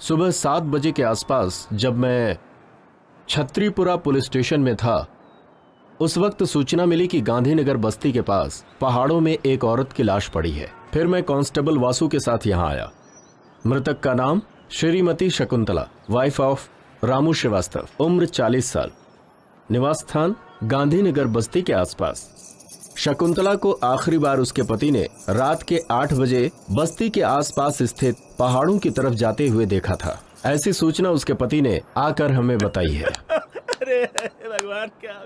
सुबह 7 बजे के आसपास जब मैं छत्रीपुरा पुलिस स्टेशन में था, उस वक्त सूचना मिली कि गांधीनगर बस्ती के पास पहाड़ों में एक औरत की लाश पड़ी है। फिर मैं कांस्टेबल वासु के साथ यहां आया। मृतक का नाम श्रीमती शकुंतला, वाइफ ऑफ रामू श्रीवास्तव, उम्र 40 साल, निवास स्थान गांधीनगर बस्ती के आसपास। शकुंतला को आखिरी बार उसके पति ने रात के 8 बजे बस्ती के आसपास स्थित पहाड़ों की तरफ जाते हुए देखा था। ऐसी सूचना उसके पति ने आकर हमें बताई है। अरे भगवान, क्या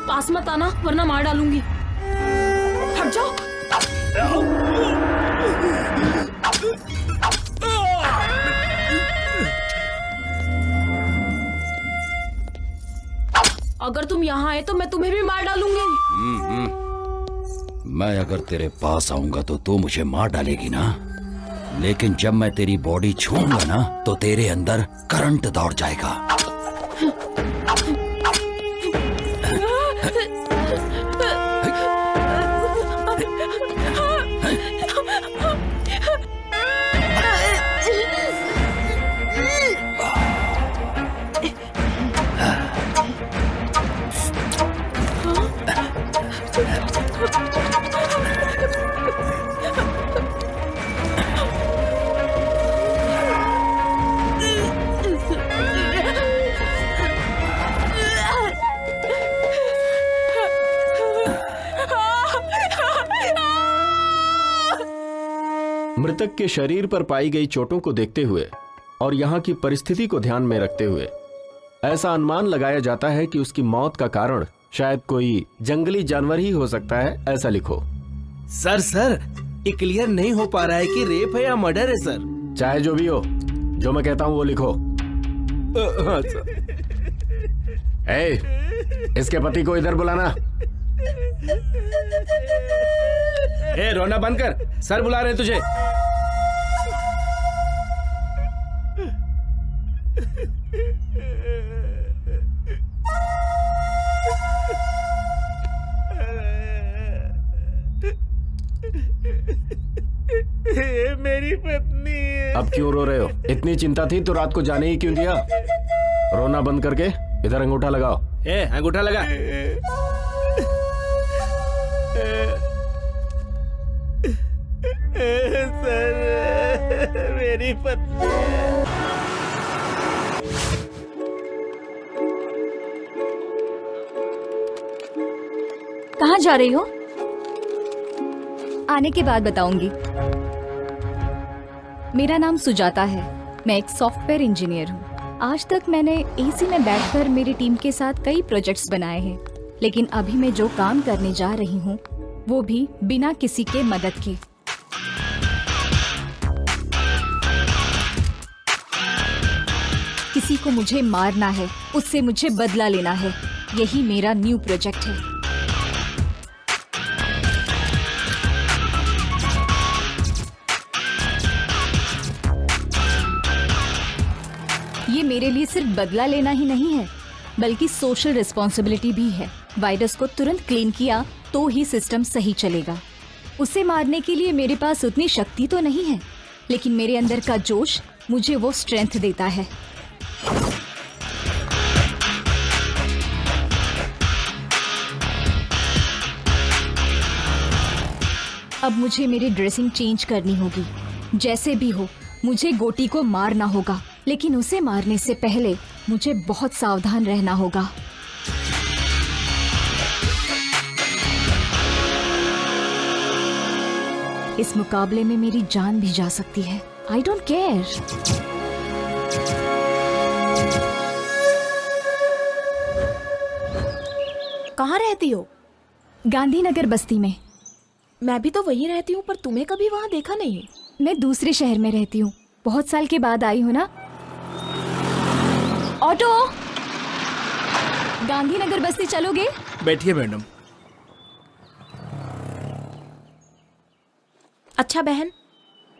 पास मत आना वरना मार डालूंगी। हट जाओ। अगर तुम यहाँ आए तो मैं तुम्हें भी मार डालूंगी। मैं अगर तेरे पास आऊंगा तो तू मुझे मार डालेगी ना, लेकिन जब मैं तेरी बॉडी छूऊंगा ना तो तेरे अंदर करंट दौड़ जाएगा। मृतक के शरीर पर पाई गई चोटों को देखते हुए और यहाँ की परिस्थिति को ध्यान में रखते हुए ऐसा अनुमान लगाया जाता है कि उसकी मौत का कारण शायद कोई जंगली जानवर ही हो सकता है। ऐसा लिखो। सर ये क्लियर नहीं हो पा रहा है कि रेप है या मर्डर है सर। चाहे जो भी हो, जो मैं कहता हूँ वो लिखो। हाँ सर। इसके पति को इधर बुलाना। रोना बंद कर, सर बुला रहे तुझे। मेरी पत्नी है। अब क्यों रो रहे हो? इतनी चिंता थी तो रात को जाने ही क्यों दिया? रोना बंद करके इधर अंगूठा लगाओ। अंगूठा लगा। सर मेरी पत्नी। कहाँ जा रही हो? आने के बाद बताऊंगी। मेरा नाम सुजाता है, मैं एक सॉफ्टवेयर इंजीनियर हूँ। आज तक मैंने एसी में बैठकर मेरी टीम के साथ कई प्रोजेक्ट्स बनाए हैं, लेकिन अभी मैं जो काम करने जा रही हूँ वो भी बिना किसी के मदद के। किसी को मुझे मारना है, उससे मुझे बदला लेना है। यही मेरा न्यू प्रोजेक्ट है। ये मेरे लिए सिर्फ बदला लेना ही नहीं है, बल्कि सोशल रिस्पॉन्सिबिलिटी भी है। वायरस को तुरंत क्लीन किया तो ही सिस्टम सही चलेगा। उसे मारने के लिए मेरे पास उतनी शक्ति तो नहीं है, लेकिन मेरे अंदर का जोश मुझे वो स्ट्रेंथ देता है। अब मुझे मेरी ड्रेसिंग चेंज करनी होगी। जैसे भी हो मुझे गोटी को मारना होगा, लेकिन उसे मारने से पहले मुझे बहुत सावधान रहना होगा। इस मुकाबले में मेरी जान भी जा सकती है। I don't care. कहाँ रहती हो? गांधीनगर बस्ती में। मैं भी तो वहीं रहती हूँ, पर तुम्हें कभी वहाँ देखा नहीं। मैं दूसरे शहर में रहती हूँ, बहुत साल के बाद आई हूँ ना। ऑटो, गांधीनगर बस्ती चलोगे? बैठिए मैडम। अच्छा बहन,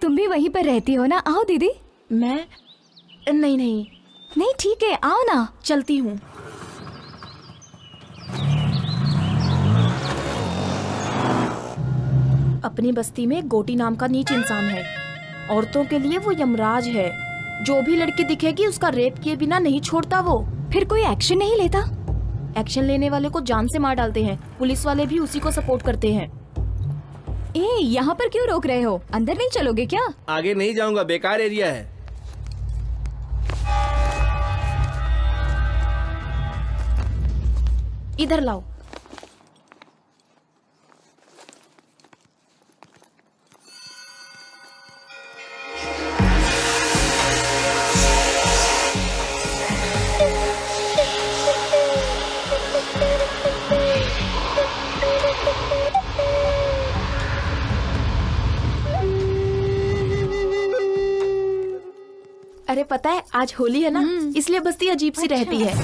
तुम भी वहीं पर रहती हो ना? आओ दीदी। मैं नहीं नहीं नहीं ठीक है, आओ ना। चलती हूँ। अपनी बस्ती में गोटी नाम का नीच इंसान है। औरतों के लिए वो यमराज है। जो भी लड़की दिखेगी उसका रेप किए बिना नहीं छोड़ता वो। फिर कोई एक्शन नहीं लेता? एक्शन लेने वाले को जान से मार डालते हैं। पुलिस वाले भी उसी को सपोर्ट करते हैं। यहाँ पर क्यों रोक रहे हो? अंदर नहीं चलोगे क्या? आगे नहीं जाऊंगा, बेकार एरिया है। इधर लाओ। अरे पता है आज होली है ना, इसलिए बस्ती अजीब सी रहती है।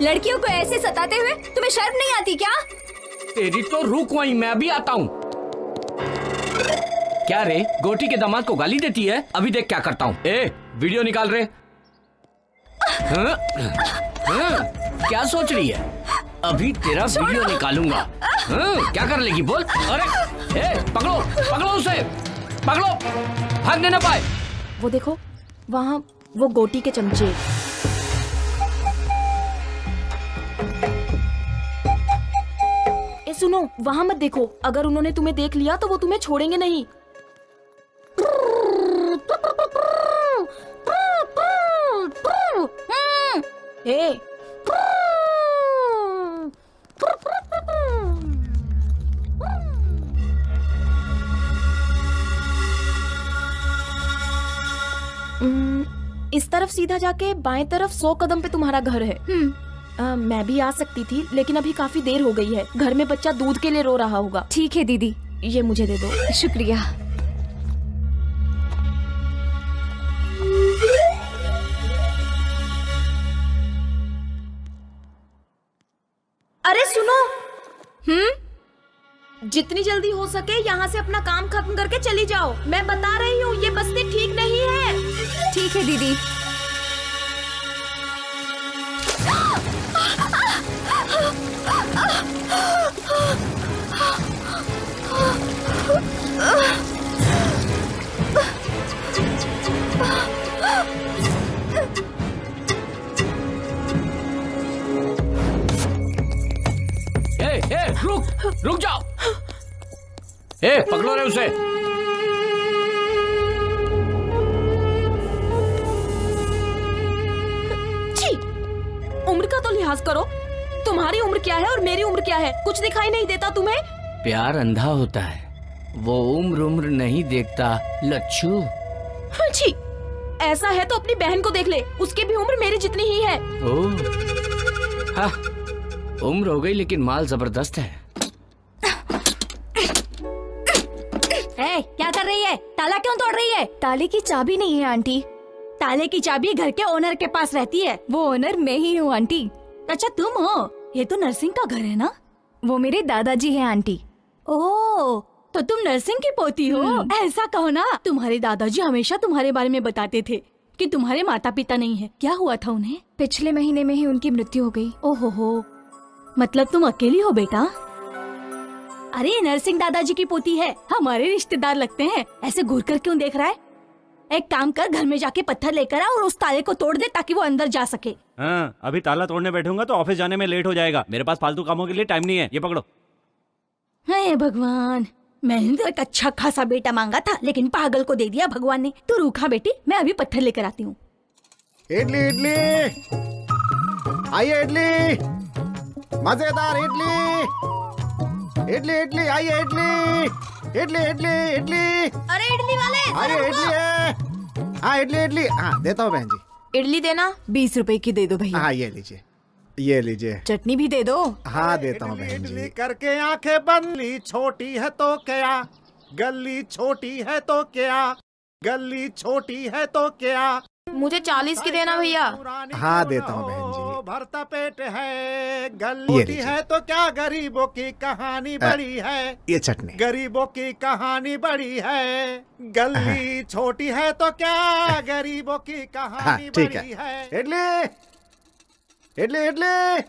लड़कियों को ऐसे सताते हुए तुम्हें शर्म नहीं आती क्या? तेरी तो रुक वहीं, मैं अभी आता हूँ। क्या रे, गोटी के दामाद को गाली देती है? अभी देख क्या करता हूँ। ए, वीडियो निकाल रहे। हाँ? हाँ? क्या सोच रही है? अभी तेरा वीडियो निकालूंगा। हाँ? क्या कर लेगी बोल? अरे ए, पकड़ो पकड़ो उसे, पकड़ो, भागने ना पाए। वो देखो वहाँ वो गोटी के चमचे। ए सुनो, वहाँ मत देखो। अगर उन्होंने तुम्हें देख लिया तो वो तुम्हें छोड़ेंगे नहीं। ए, इस तरफ सीधा जाके बाएं तरफ 100 कदम पे तुम्हारा घर है। मैं भी आ सकती थी, लेकिन अभी काफी देर हो गई है। घर में बच्चा दूध के लिए रो रहा होगा। ठीक है दीदी। ये मुझे दे दो। शुक्रिया। अरे सुनो, जितनी जल्दी हो सके यहाँ से अपना काम खत्म करके चली जाओ। मैं बता रही हूँ ये बस्ती ठीक नहीं है। ठीक है दीदी। रुक जाओ। ए, पकड़ो रे उसे। छी, उम्र का तो लिहाज करो। तुम्हारी उम्र क्या है और मेरी उम्र क्या है? कुछ दिखाई नहीं देता तुम्हें? प्यार अंधा होता है, वो उम्र नहीं देखता लच्छू। छी, ऐसा है तो अपनी बहन को देख ले, उसकी भी उम्र मेरी जितनी ही है। ओह, हाँ, उम्र हो गई लेकिन माल जबरदस्त है। क्या कर रही है? ताला क्यों तोड़ रही है? ताले की चाबी नहीं है आंटी। ताले की चाबी घर के ओनर के पास रहती है। वो ओनर मैं ही हूँ आंटी। अच्छा तुम हो? ये तो नरसिंह का घर है ना? वो मेरे दादाजी हैं आंटी। ओह, तो तुम नरसिंह की पोती हो? ऐसा कहो ना। तुम्हारे दादाजी हमेशा तुम्हारे बारे में बताते थे कि तुम्हारे माता पिता नहीं है। क्या हुआ था उन्हें? पिछले महीने में ही उनकी मृत्यु हो गई। ओहो, मतलब तुम अकेली हो बेटा? अरे ये नरसिंह दादाजी की पोती है, हमारे रिश्तेदार लगते हैं। ऐसे घूर कर क्यों देख रहा है? एक काम कर, घर में जाके पत्थर लेकर आ और उस ताले को तोड़ दे ताकि वो अंदर जा सके। हाँ, अभी ताला तोड़ने बैठूंगा तो ऑफिस जाने में लेट हो जाएगा। मेरे पास फालतू कामों के लिए टाइम नहीं है। ये पकड़ो। हे भगवान, मैंने तो एक अच्छा खासा बेटा मांगा था, लेकिन पागल को दे दिया भगवान ने। तू रूखा बेटी, मैं अभी पत्थर लेकर आती हूँ। इडली इडली, आइए इडली, मजेदार इडली, इडली इडली, आइए इडली, इडली इडली इडली। अरे इडली वाले, अरे इडली है। हाँ इडली इडली, हाँ देता हूँ बहन जी। इडली देना। 20 रुपए की दे दो भैया। हाँ ये लीजिए, ये लीजिए। चटनी भी दे दो। हाँ देता हूँ बहन जी। करके आंखें बंद, छोटी है तो क्या, गली छोटी है तो क्या, गली छोटी है तो क्या। मुझे 40 की देना भैया। हाँ देता हूँ बहन जी। भरता पेट है, गली है तो क्या, गरीबों की कहानी बड़ी है। ये चटनी। गरीबों की कहानी बड़ी है, गली छोटी है तो क्या, गरीबों की कहानी बड़ी है। इडली इडली इडली।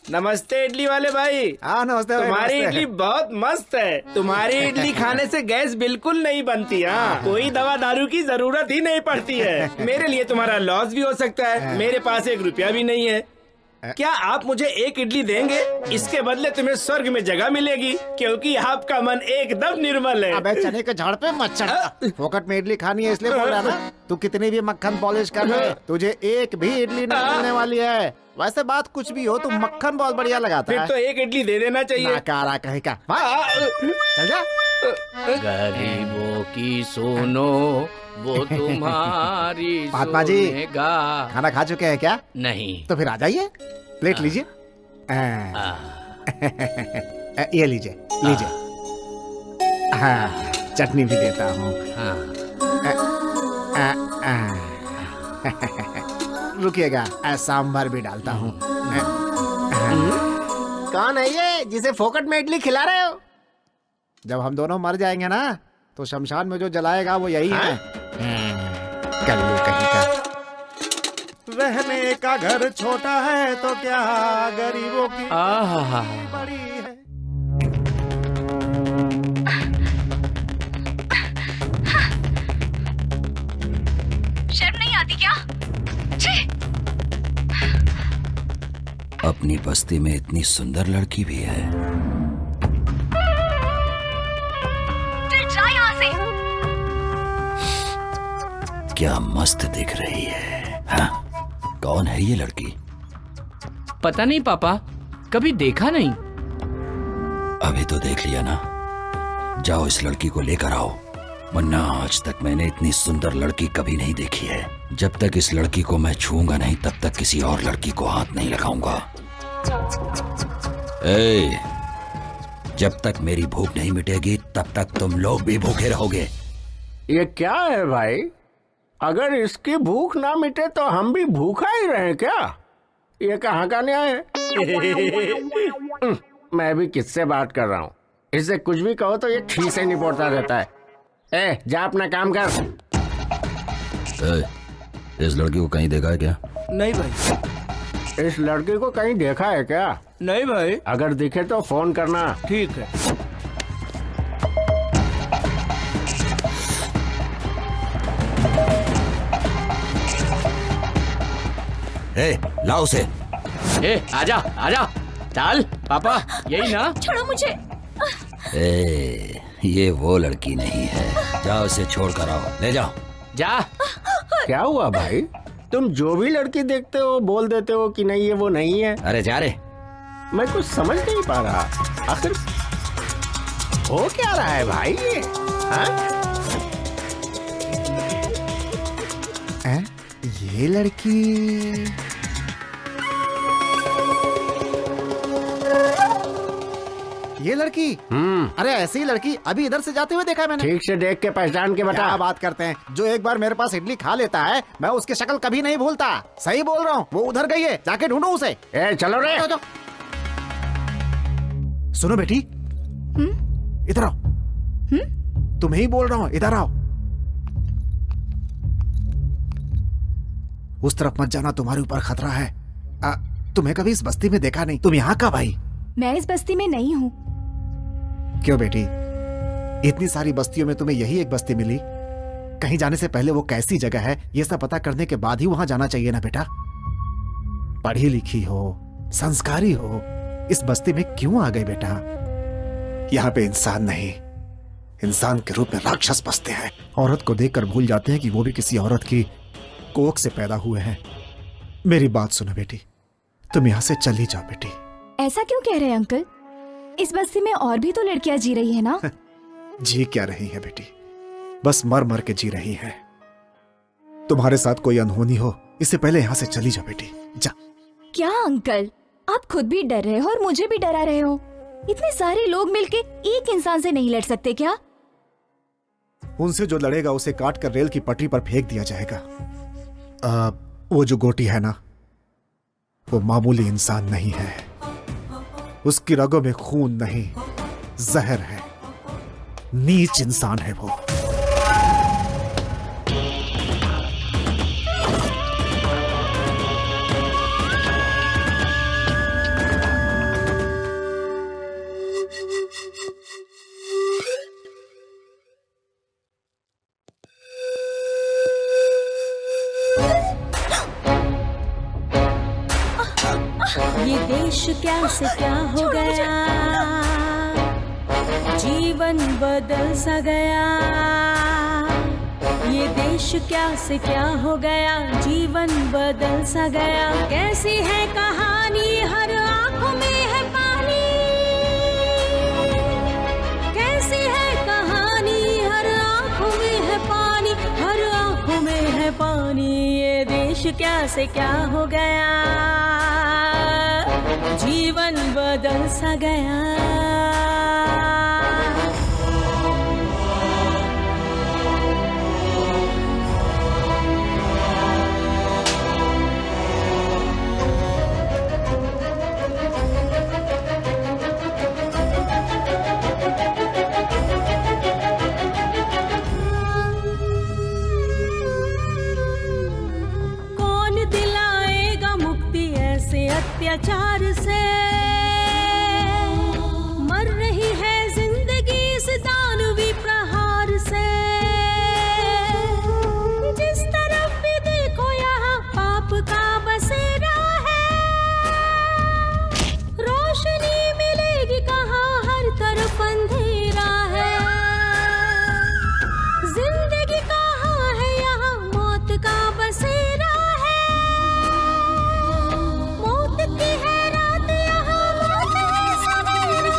नमस्ते इडली वाले भाई। हाँ नमस्ते। तुम्हारी इडली बहुत मस्त है। तुम्हारी इडली खाने से गैस बिल्कुल नहीं बनती। हाँ, कोई दवा दारू की जरूरत ही नहीं पड़ती है। मेरे लिए तुम्हारा लॉस भी हो सकता है। मेरे पास 1 रुपया भी नहीं है। क्या आप मुझे 1 इडली देंगे? इसके बदले तुम्हें स्वर्ग में जगह मिलेगी, क्योंकि आपका मन एकदम निर्मल है। अबे चने के झाड़ पे मत चढ़। फोकट में इडली खानी है इसलिए बोल रहा ना। तू कितनी भी मक्खन पॉलिश कर ले, तुझे एक भी इडली नहीं मिलने वाली है। वैसे बात कुछ भी हो, तू मक्खन बहुत बढ़िया लगाता है। फिर तो 1 इडली दे देना चाहिए। नाकारा कहीं का। चल जा। गरीबों की सुनो, वो तुम्हारी महात्मा जी, सुनेगा। खाना खा चुके हैं क्या? नहीं। तो फिर आ जाइए, प्लेट लीजिए। ये लीजिए लीजिए। हाँ, चटनी भी देता हूँ। रुकिएगा, सांभर भी डालता हूँ। कौन है ये जिसे फोकट में इडली खिला रहे हो? जब हम दोनों मर जाएंगे ना, तो शमशान में जो जलाएगा वो यही है। कल्लू कहीं का। रहने का घर छोटा है तो क्या, गरीबों की बड़ी है। शर्म नहीं आती क्या? अपनी बस्ती में इतनी सुंदर लड़की भी है। जा यहाँ से। क्या मस्त दिख रही है। हाँ? कौन है ये लड़की? पता नहीं पापा, कभी देखा नहीं। अभी तो देख लिया ना। जाओ इस लड़की को लेकर आओ, वरना आज तक मैंने इतनी सुंदर लड़की कभी नहीं देखी है। जब तक इस लड़की को मैं छूऊंगा नहीं, तब तक किसी और लड़की को हाथ नहीं लगाऊंगा। ए, जब तक मेरी भूख नहीं मिटेगी तब तक तुम लोग भी भूखे रहोगे। ये क्या है भाई? अगर इसकी भूख ना मिटे तो हम भी भूखा ही रहे क्या? ये कहाँ का न्याय है? मैं भी किससे बात कर रहा हूँ? इससे कुछ भी कहो तो ये ठीक से निपटता रहता है। ए, जा अपना काम कर। इस लड़की को कहीं देखा है क्या? नहीं भाई। इस लड़की को कहीं देखा है क्या? नहीं भाई। अगर दिखे तो फोन करना। ठीक है। ए, लाओ उसे। ए, आजा आजा, चल पापा, यही ना। छोड़ो मुझे। ए, ये वो लड़की नहीं है। जाओ उसे छोड़ कर आओ, ले जाओ। जा। क्या हुआ भाई? तुम जो भी लड़की देखते हो बोल देते हो कि नहीं ये वो नहीं है। अरे जा रे। मैं कुछ समझ नहीं पा रहा, आखिर हो क्या रहा है भाई ये? ये लड़की ये लड़की अरे ऐसी ही लड़की अभी इधर से जाते हुए देखा है मैंने। ठीक से देख के पहचान के बता। क्या बात करते हैं? जो एक बार मेरे पास इडली खा लेता है, मैं उसकी शक्ल कभी नहीं भूलता। सही बोल रहा हूँ, वो उधर गई है, जाके ढूंढो उसे। ए, चलो रे। जाओ। सुनो बेटी, इधर आओ। तुम्हें ही बोल रहा हूँ, इधर आओ। उस तरफ मत जाना, तुम्हारे ऊपर खतरा है। तुम्हें कभी इस बस्ती में देखा नहीं। तुम यहाँ का भाई? मैं इस बस्ती में नहीं हूँ, क्यों बेटी, इतनी सारी बस्तियों में तुम्हें यही एक बस्ती मिली? कहीं जाने से पहले वो कैसी जगह है ये सब पता करने के बाद ही वहां जाना चाहिए ना बेटा। पढ़ी लिखी हो, संस्कारी हो, इस बस्ती में क्यों आ गए बेटा? यहाँ पे इंसान नहीं, इंसान के रूप में राक्षस बसते हैं। औरत को देखकर भूल जाते हैं कि वो भी किसी औरत की कोख से पैदा हुए हैं। मेरी बात सुनो बेटी, तुम यहाँ से चली जाओ बेटी। ऐसा क्यों कह रहे हैं अंकल? इस बस्ती में और भी तो लड़कियां जी रही है ना? जी क्या रही है बेटी, बस मर मर के जी रही है। तुम्हारे साथ कोई अनहोनी हो इससे पहले यहाँ से चली जाओ बेटी, जा। क्या अंकल, आप खुद भी डर रहे हो और मुझे भी डरा रहे हो। इतने सारे लोग मिलके एक इंसान से नहीं लड़ सकते क्या? उनसे जो लड़ेगा उसे काट कर रेल की पटरी पर फेंक दिया जाएगा। वो जो गोटी है ना, वो मामूली इंसान नहीं है। उसकी रगों में खून नहीं, जहर है। नीच इंसान है वो। ये देश क्या से क्या हो गया, जीवन बदल सा गया। ये देश क्या से क्या हो गया, जीवन बदल सा गया। कैसी है कहानी, हर आंखों में है पानी। कैसी है कहानी, हर आंखों में है पानी, हर आंखों में है पानी। ये देश क्या से क्या हो गया, जीवन बदल सा गया। कौन दिलाएगा मुक्ति ऐसे अत्याचार से? मर रही है जिंदगी इस दानवी प्रहार से। जिस तरफ भी देखो यहाँ पाप का बसेरा है। रोशनी मिलेगी कहाँ, हर तरफ अंधेरा है। जिंदगी कहाँ है यहाँ, मौत का बसेरा है। मौत की है रात यहाँ, मौत है सवेरा।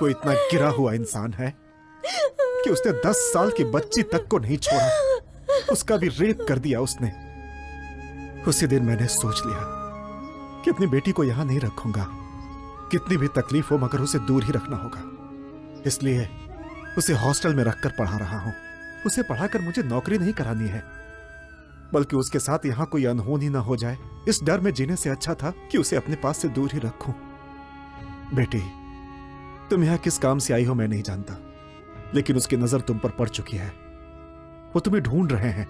वो इतना गिरा हुआ इंसान है कि उसने 10 साल की बच्ची तक को नहीं छोड़ा। उसका भी रेप कर दिया उसने। उसी दिन मैंने सोच लिया कि अपनी बेटी को यहां नहीं रखूंगा। कितनी भी तकलीफ हो मगर उसे दूर ही रखना होगा। इसलिए उसे हॉस्टल में रखकर पढ़ा रहा हूं। उसे पढ़ाकर मुझे नौकरी नहीं करानी है, बल्कि उसके साथ यहां कोई अनहोनी ना हो जाए, इस डर में जीने से अच्छा था कि उसे अपने पास से दूर ही रखूं। बेटी, तुम यहां किस काम से आई हो मैं नहीं जानता, लेकिन उसकी नजर तुम पर पड़ चुकी है। वो तुम्हें ढूंढ रहे हैं।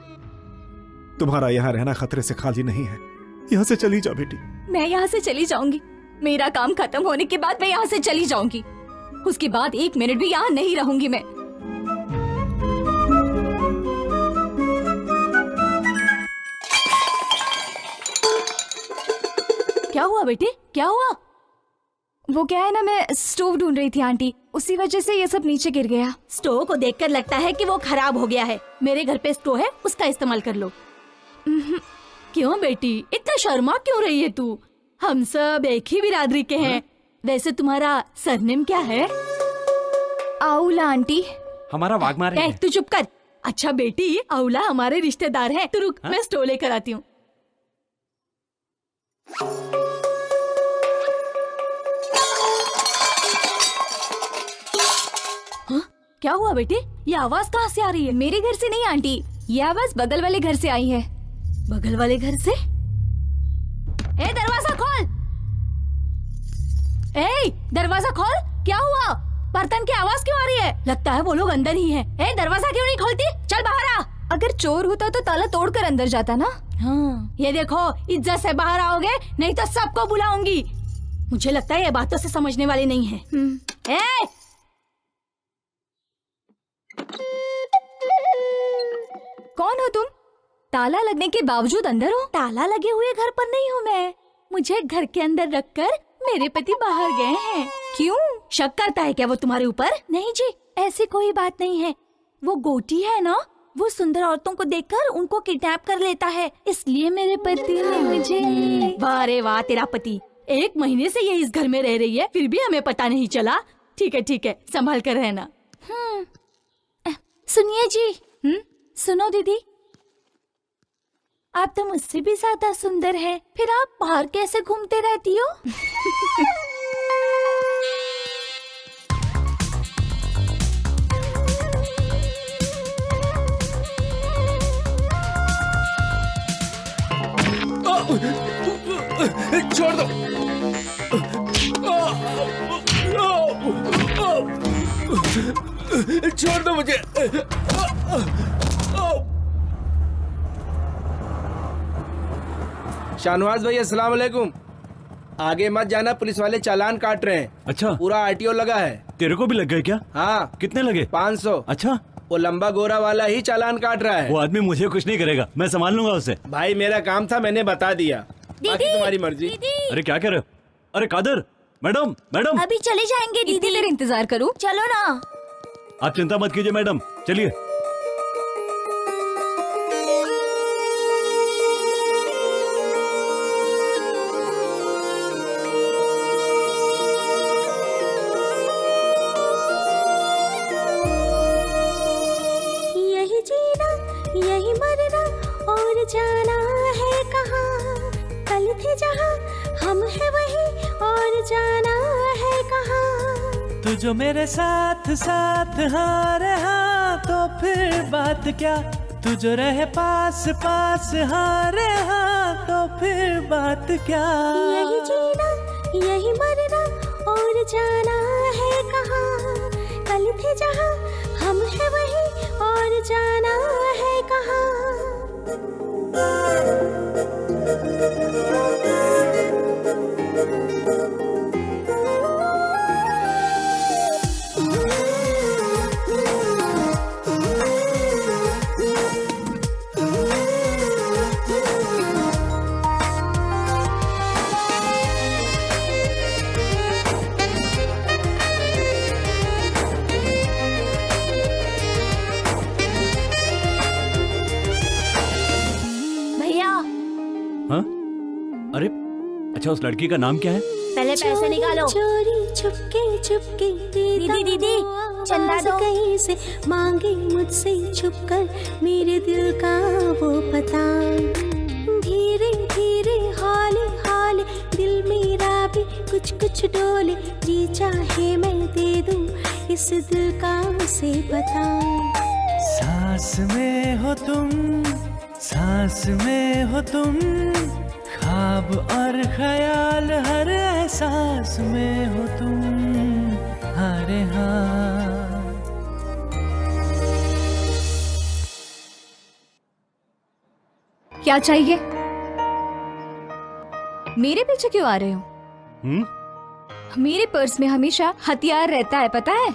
तुम्हारा यहां रहना खतरे से खाली नहीं है। यहां से चली जाओ बेटी। मैं यहाँ से चली जाऊंगी। मेरा काम खत्म होने के बाद मैं यहाँ से चली जाऊंगी। उसके बाद 1 मिनट भी यहाँ नहीं रहूंगी मैं। क्या हुआ बेटे, क्या हुआ? वो क्या है ना, मैं स्टोव ढूंढ रही थी आंटी, उसी वजह से ये सब नीचे गिर गया। स्टोव को देखकर लगता है कि वो खराब हो गया है। मेरे घर पे स्टोव है, उसका इस्तेमाल कर लो। क्यों बेटी, इतना शर्मा क्यों रही है तू? हम सब एक ही बिरादरी के हैं। वैसे तुम्हारा सरनेम क्या है? आउला आंटी। हमारा वाघमारे है। तू चुप कर। अच्छा बेटी, आउला हमारे रिश्तेदार हैं। तू रुक, मैं स्टोव लेकर आती हूँ। क्या हुआ बेटे, ये आवाज कहाँ से आ रही है? मेरे घर से नहीं आंटी, ये आवाज बगल वाले घर से आई है। बगल वाले घर से? ए दरवाजा खोल! ए दरवाजा खोल! क्या हुआ? बर्तन की आवाज क्यों आ रही है? लगता है वो लोग अंदर ही हैं। ए दरवाजा क्यों नहीं खोलती? चल बाहर आ। अगर चोर होता तो ताला तोड़कर अंदर जाता ना। हाँ, ये देखो, इज्जत से बाहर आओगे नहीं तो सबको बुलाऊंगी। मुझे लगता है ये बातों से समझने वाले नहीं है। कौन हो तुम? ताला लगने के बावजूद अंदर हो? ताला लगे हुए घर पर नहीं हूँ मैं। मुझे घर के अंदर रखकर मेरे पति बाहर गए हैं। क्यों? शक करता है क्या वो तुम्हारे ऊपर? नहीं जी, ऐसी कोई बात नहीं है। वो गोटी है ना, वो सुंदर औरतों को देखकर उनको किडनैप कर लेता है, इसलिए मेरे पति ने मुझे। वाह रे वाह, तेरा पति 1 महीने से ये इस घर में रह रही है, फिर भी हमें पता नहीं चला। ठीक है, संभाल कर रहना। सुनिए जी। सुनो दीदी, आप तो मुझसे भी ज्यादा सुंदर हैं, फिर आप बाहर कैसे घूमते रहती हो? छोड़ दो। छोड़ दो मुझे। शाहनवाज भाई, अस्सलाम वालेकुम। आगे मत जाना, पुलिस वाले चालान काट रहे हैं। अच्छा, पूरा आरटीओ लगा है। तेरे को भी लग गए क्या? हाँ। कितने लगे? 500। अच्छा, वो लंबा गोरा वाला ही चालान काट रहा है। वो आदमी मुझे कुछ नहीं करेगा, मैं संभाल लूंगा उसे। भाई मेरा काम था, मैंने बता दिया, बाकी तुम्हारी मर्जी। अरे क्या कह रहे हो? अरे कादर, मैडम मैडम। अभी चले जाएंगे दीदी। इतनी देर इंतजार करूं? चलो ना। आप चिंता मत कीजिए मैडम, चलिए। यही जीना यही मरना और जाना है कहाँ, कल थे जहाँ हम है वही और जाना है कहाँ। तू जो मेरे साथ साथ हाँ रहा तो फिर बात क्या, तू जो रहे पास पास हाँ रहा तो फिर बात क्या। यही जीना यही मरना और जाना है कहाँ, कल थे जहाँ हम है वही और जाना है कहाँ। अरे अच्छा, उस लड़की का नाम क्या है? पहले पैसे निकालो। चोरी चुपके चुपके दीदी चंदा दो। कहीं से मांगे मुझसे छुपकर मेरे दिल का वो पता। धीरे धीरे हौले हौले दिल मेरा भी कुछ कुछ डोले, जी चाहे मैं दे दूं इस दिल का उसे बता। सांस में हो तुम, सांस में हो तुम, ख्वाब और ख्याल हर एहसास में हो तुम। अरे हाँ, क्या चाहिए? मेरे पीछे क्यों आ रहे हो? मेरे पर्स में हमेशा हथियार रहता है, पता है?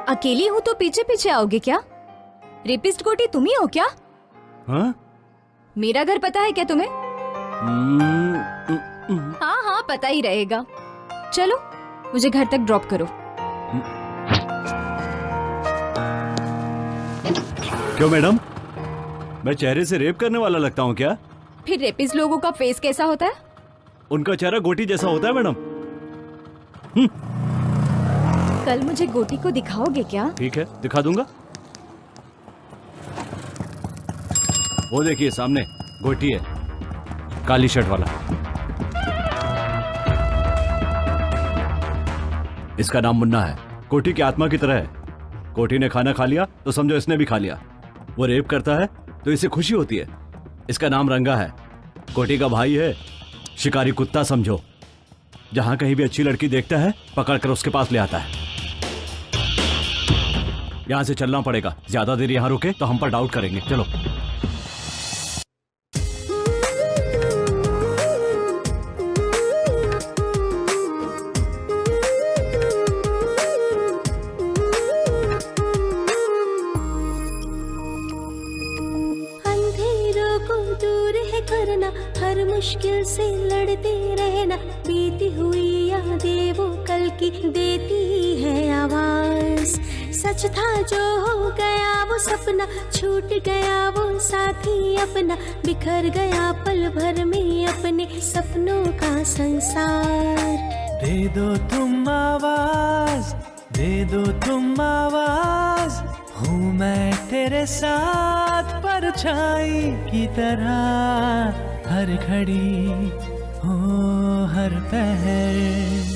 अकेली हूँ तो पीछे पीछे आओगे क्या? रेपिस्ट गोटी तुम ही हो क्या? हाँ? मेरा घर पता है क्या तुम्हें? हाँ हाँ पता ही रहेगा। चलो मुझे घर तक ड्रॉप करो। क्यों मैडम, मैं चेहरे से रेप करने वाला लगता हूँ क्या? फिर रेपिस्ट लोगों का फेस कैसा होता है? उनका चेहरा गोटी जैसा होता है मैडम। कल मुझे गोटी को दिखाओगे क्या? ठीक है, दिखा दूंगा। वो देखिए सामने गोटी है, काली शर्ट वाला। इसका नाम मुन्ना है, कोठी की आत्मा की तरह है। कोठी ने खाना खा लिया तो समझो इसने भी खा लिया। वो रेप करता है तो इसे खुशी होती है। इसका नाम रंगा है, कोठी का भाई है, शिकारी कुत्ता समझो। जहां कहीं भी अच्छी लड़की देखता है पकड़कर उसके पास ले आता है। यहां से चलना पड़ेगा, ज्यादा देर यहां रुके तो हम पर डाउट करेंगे। चलो। मुश्किल से लड़ते रहना, बीती हुई यादें वो कल की देती है आवाज। सच था जो हो गया वो सपना, छूट गया वो साथी अपना, बिखर गया पल भर में अपने सपनों का संसार। दे दो तुम आवाज, दे दो तुम आवाज, हूँ मैं तेरे साथ परछाई की तरह, हर घड़ी हो हर पहर।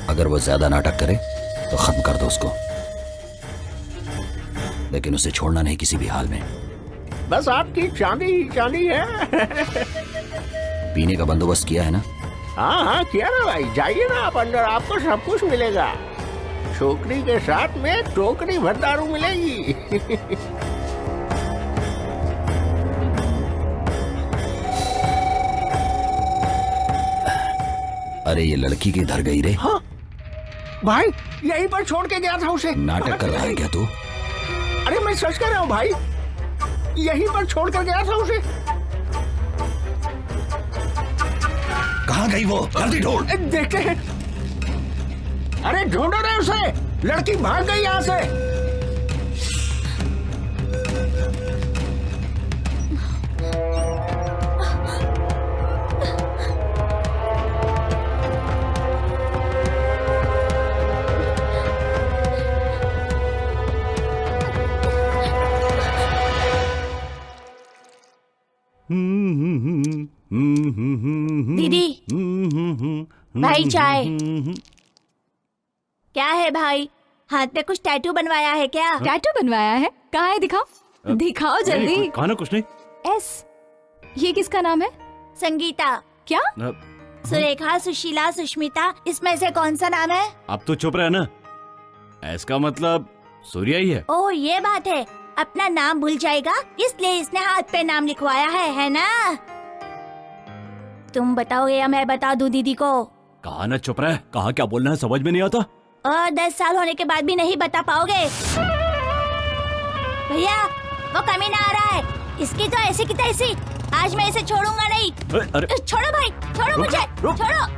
अगर वो ज्यादा नाटक करे तो खत्म कर दो उसको, लेकिन उसे छोड़ना नहीं किसी भी हाल में। बस आपकी चांदी ही चांदी है। पीने का बंदोबस्त किया है ना? हाँ हाँ किया ना भाई, जाइए ना आप अंदर, आपको सब कुछ मिलेगा। छोकरी के साथ में टोकरी भर दारू मिलेगी। अरे ये लड़की किधर गई रे? हाँ? भाई यहीं पर छोड़ के गया था उसे। नाटक कर रहा है क्या तू? अरे मैं सच कह रहा हूँ भाई, यहीं पर छोड़ कर गया था उसे। कहाँ गई वो? जल्दी ढूंढ। देखते हैं। अरे ढूंढो रे उसे, लड़की भाग गई यहाँ से। दीदी, भाई चाय। क्या है भाई, हाथ पे कुछ टैटू बनवाया है क्या? टैटू बनवाया है? कहाँ है, दिखाओ दिखाओ जल्दी। कहा ना कुछ नहीं। एस, ये किसका नाम है? संगीता। क्या? सुरेखा, सुशीला, सुष्मिता, इसमें से कौन सा नाम है? अब तो चुप रहे ना, एस का मतलब सूर्या ही है। ओह ये बात है, अपना नाम भूल जाएगा इसलिए इसने हाथ पे नाम लिखवाया है ना? तुम बताओगे या मैं बता दूं दीदी को? कहा ना चुप रहे, कहा क्या बोलना है समझ में नहीं आता। और 10 साल होने के बाद भी नहीं बता पाओगे? भैया वो कमीना आ रहा है, इसकी तो ऐसी की तैसी, आज मैं इसे छोड़ूंगा नहीं। अरे छोड़ो भाई, छोड़ो मुझे, छोड़ो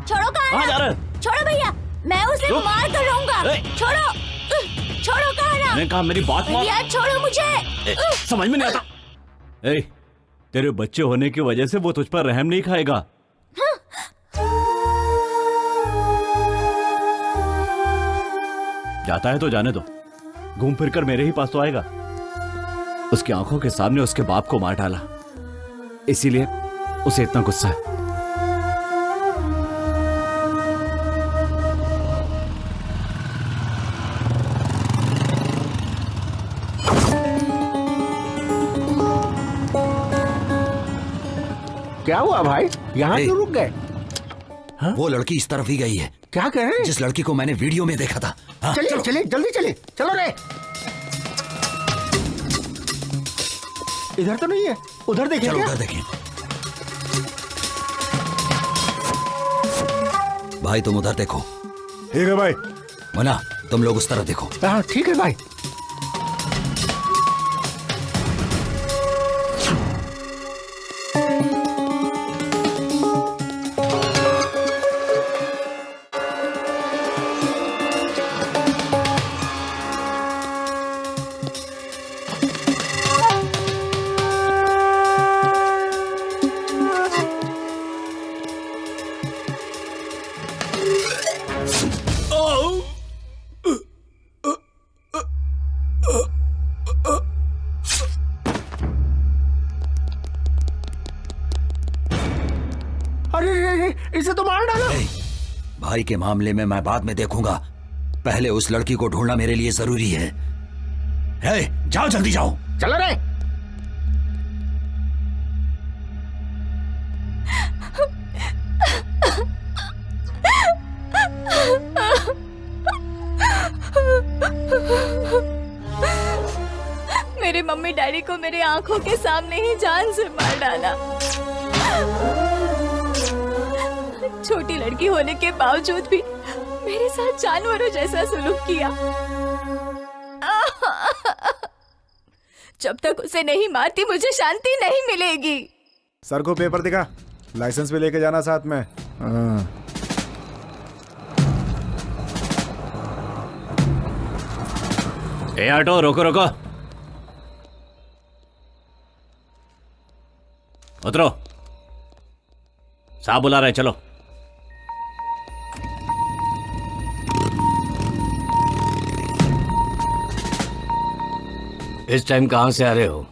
छोड़ो। कहाँ जा रहा है? छोड़ो भैया, मैं उसे मार कर रहूंगा। छोड़ो छोड़ो, कहाँ ना? मैंने कहा मेरी बात मान। भैया छोड़ो मुझे। समझ में नहीं आता। ए, तेरे बच्चे होने की वजह से वो तुझ पर रहम नहीं खाएगा। जाता है तो जाने दो, घूम फिर कर मेरे ही पास तो आएगा। उसकी आंखों के सामने उसके बाप को मार डाला, इसीलिए उसे इतना गुस्सा है। क्या हुआ भाई, यहाँ क्यों रुक गए? वो लड़की इस तरफ ही गई है। क्या कह रहे हैं? जिस लड़की को मैंने वीडियो में देखा था। चलिए चलिए जल्दी चलिए, चलो रे। इधर तो नहीं है, उधर देखिए। चलो उधर देखें। भाई तुम उधर देखो। ठीक है भाई। मुन्ना तुम लोग उस तरफ देखो। हाँ ठीक है भाई। इसे तो मार डालो। भाई के मामले में मैं बाद में देखूंगा, पहले उस लड़की को ढूंढना मेरे लिए जरूरी है। जाओ जल्दी जाओ। चलो रे। मेरे मम्मी डैडी को मेरे आंखों के सामने ही जान से मार डाला। छोटी लड़की होने के बावजूद भी मेरे साथ जानवरों जैसा सलूक किया। जब तक उसे नहीं मारती मुझे शांति नहीं मिलेगी। सर को पेपर दिखा, लाइसेंस भी लेके जाना साथ में। ए ऑटो रोको रोको, उतरो। साहब बुला रहे, चलो। इस टाइम कहां से आ रहे हो?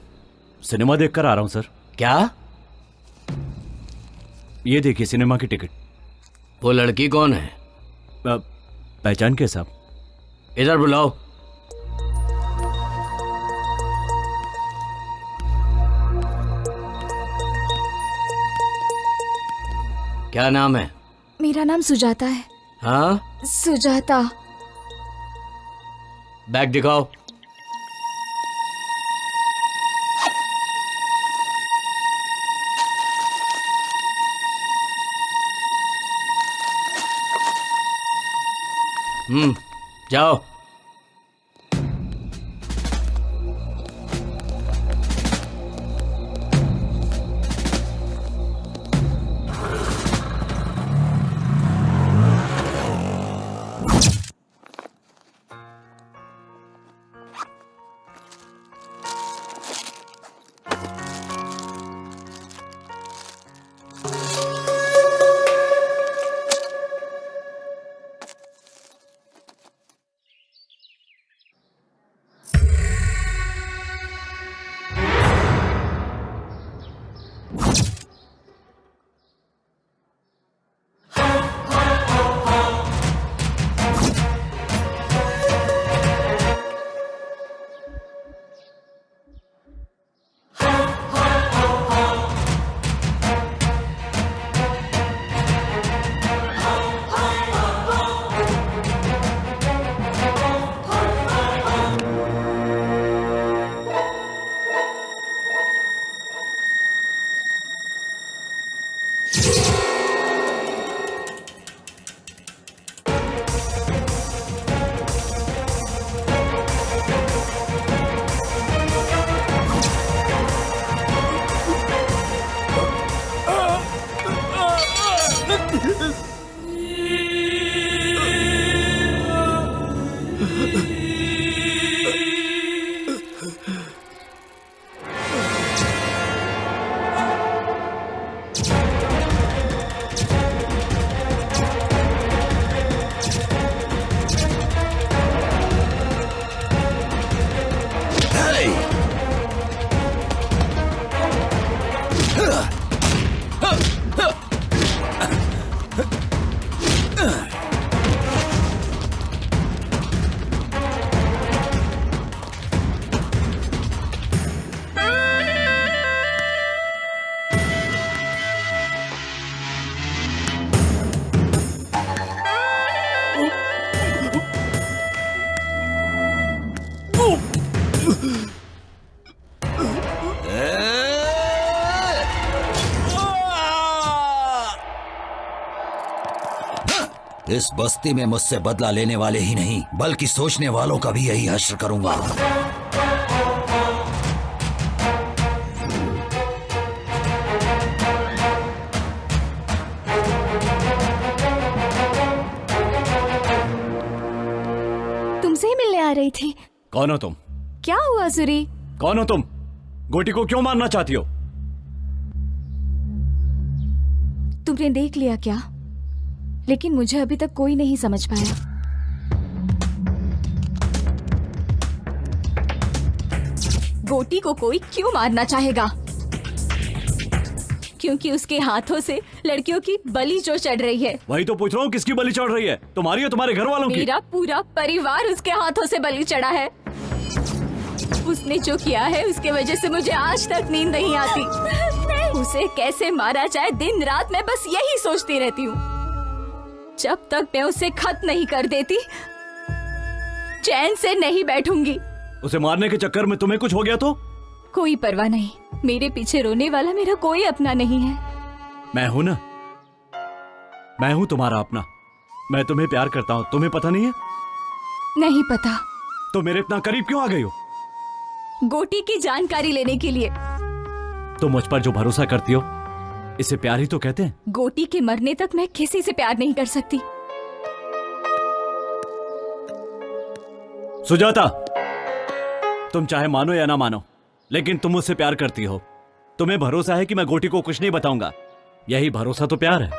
सिनेमा देखकर आ रहा हूं सर। क्या? ये देखिए सिनेमा की टिकट। वो लड़की कौन है? पहचान के साहब? इधर बुलाओ। क्या नाम है? मेरा नाम सुजाता है। हाँ? सुजाता। बैग दिखाओ। जाओ। इस बस्ती में मुझसे बदला लेने वाले ही नहीं बल्कि सोचने वालों का भी यही हश्र करूंगा। तुमसे ही मिलने आ रही थी। कौन हो तुम? क्या हुआ सूरी? कौन हो तुम? गोटी को क्यों मारना चाहती हो? तुमने देख लिया क्या? लेकिन मुझे अभी तक कोई नहीं समझ पाया। गोटी को कोई क्यों मारना चाहेगा? क्योंकि उसके हाथों से लड़कियों की बलि जो चढ़ रही है। वही तो पूछ रहा हूँ, किसकी बलि चढ़ रही है? तुम्हारी या तुम्हारे घर वालों की? मेरा पूरा परिवार उसके हाथों से बलि चढ़ा है। उसने जो किया है उसके वजह से मुझे आज तक नींद नहीं आती। उसे कैसे मारा जाए दिन रात मैं बस यही सोचती रहती हूँ। जब तक मैं उसे खत्म नहीं कर देती चैन से नहीं बैठूंगी। उसे मारने के चक्कर में तुम्हें कुछ हो गया तो? कोई परवाह नहीं, मेरे पीछे रोने वाला मेरा कोई अपना नहीं है। मैं हूं ना, मैं हूं तुम्हारा अपना। मैं तुम्हें प्यार करता हूं, तुम्हें पता नहीं है? नहीं पता। तो मेरे इतना करीब क्यों आ गई हो? गोटी की जानकारी लेने के लिए। तुम मुझ पर जो भरोसा करती हो इसे प्यार ही तो कहते हैं। गोटी के मरने तक मैं किसी से प्यार नहीं कर सकती। सुजाता, तुम चाहे मानो या ना मानो, लेकिन तुम मुझसे प्यार करती हो। तुम्हें भरोसा है कि मैं गोटी को कुछ नहीं बताऊंगा। यही भरोसा तो प्यार है।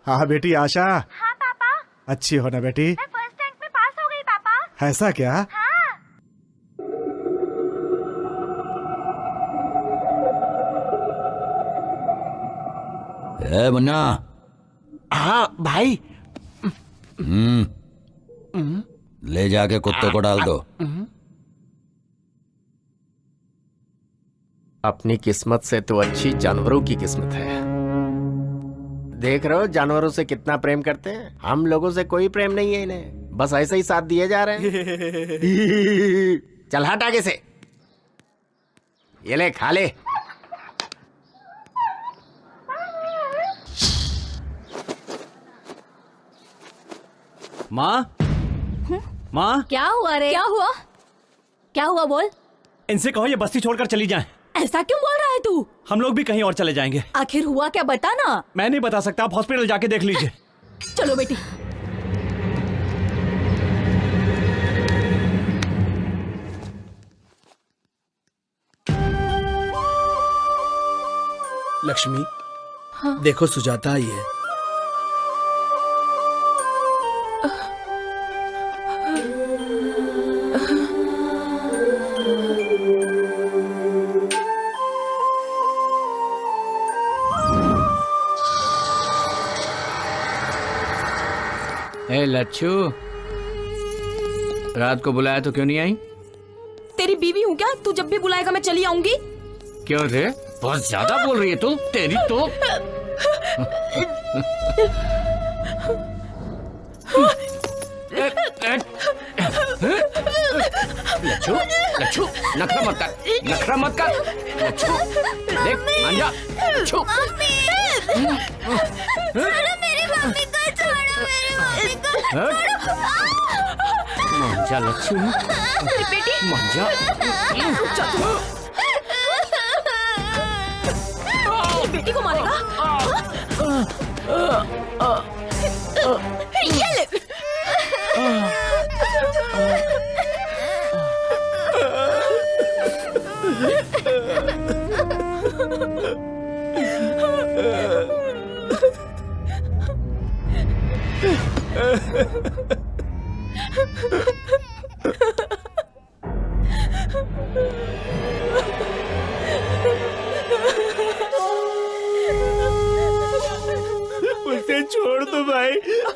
हाँ बेटी आशा। हाँ पापा। अच्छी हो ना बेटी? मैं फर्स्ट रैंक में पास हो गई पापा। ऐसा क्या? हाँ। ए मुन्ना। हाँ भाई। ले जाके कुत्तों को डाल दो। अपनी किस्मत से तो अच्छी जानवरों की किस्मत है। देख रहे हो जानवरों से कितना प्रेम करते हैं। हम लोगों से कोई प्रेम नहीं है इन्हें, बस ऐसे ही साथ दिए जा रहे हैं। चल हट आगे से। ये ले खा ले। माँ, माँ। क्या हुआ रे? क्या हुआ? क्या हुआ बोल? इनसे कहो ये बस्ती छोड़कर चली जाएं। ऐसा क्यों बोल रहा है तू? हम लोग भी कहीं और चले जाएंगे। आखिर हुआ क्या बता ना। मैं नहीं बता सकता, आप हॉस्पिटल जाके देख लीजिए। चलो बेटी। लक्ष्मी, हाँ? देखो सुजाता आई है। ए लच्छू, रात को बुलाया तो क्यों नहीं आई? तेरी बीवी हूँ क्या? तू जब भी बुलाएगा मैं चली आऊंगी। क्यों रे, बहुत ज्यादा बोल रही है तू। तेरी तो लच्छू, लच्छू नखरा मत कर, नखरा मत कर। लच्छू देख मान जा। लच्छू मेरी मम्मी को छोड़ो, मेरी मम्मी को छोड़ो। मान जा लच्छू, बेटी मान जा। बेटी को मारेगा? ये ले। उसे छोड़ दो भाई,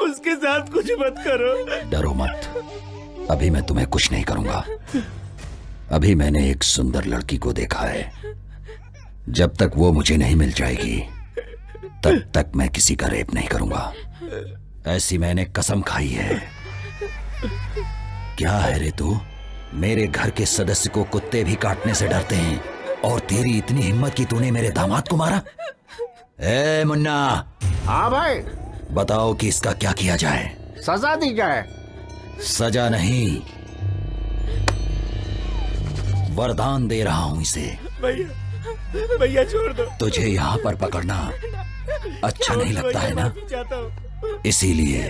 उसके साथ कुछ मत करो। डरो मत, अभी मैं तुम्हें कुछ नहीं करूंगा। अभी मैंने एक सुंदर लड़की को देखा है। जब तक वो मुझे नहीं मिल जाएगी तब तक मैं किसी का रेप नहीं करूंगा। ऐसी मैंने कसम खाई है। क्या है रे तू? मेरे घर के सदस्य को कुत्ते भी काटने से डरते हैं और तेरी इतनी हिम्मत कि तूने मेरे दामाद को मारा? ए मुन्ना। हाँ भाई। बताओ कि इसका क्या किया जाए? सजा दी जाए। सजा नहीं, वरदान दे रहा हूं इसे। भैया भैया छोड़ दो। तुझे यहाँ पर पकड़ना अच्छा नहीं लगता है ना, इसीलिए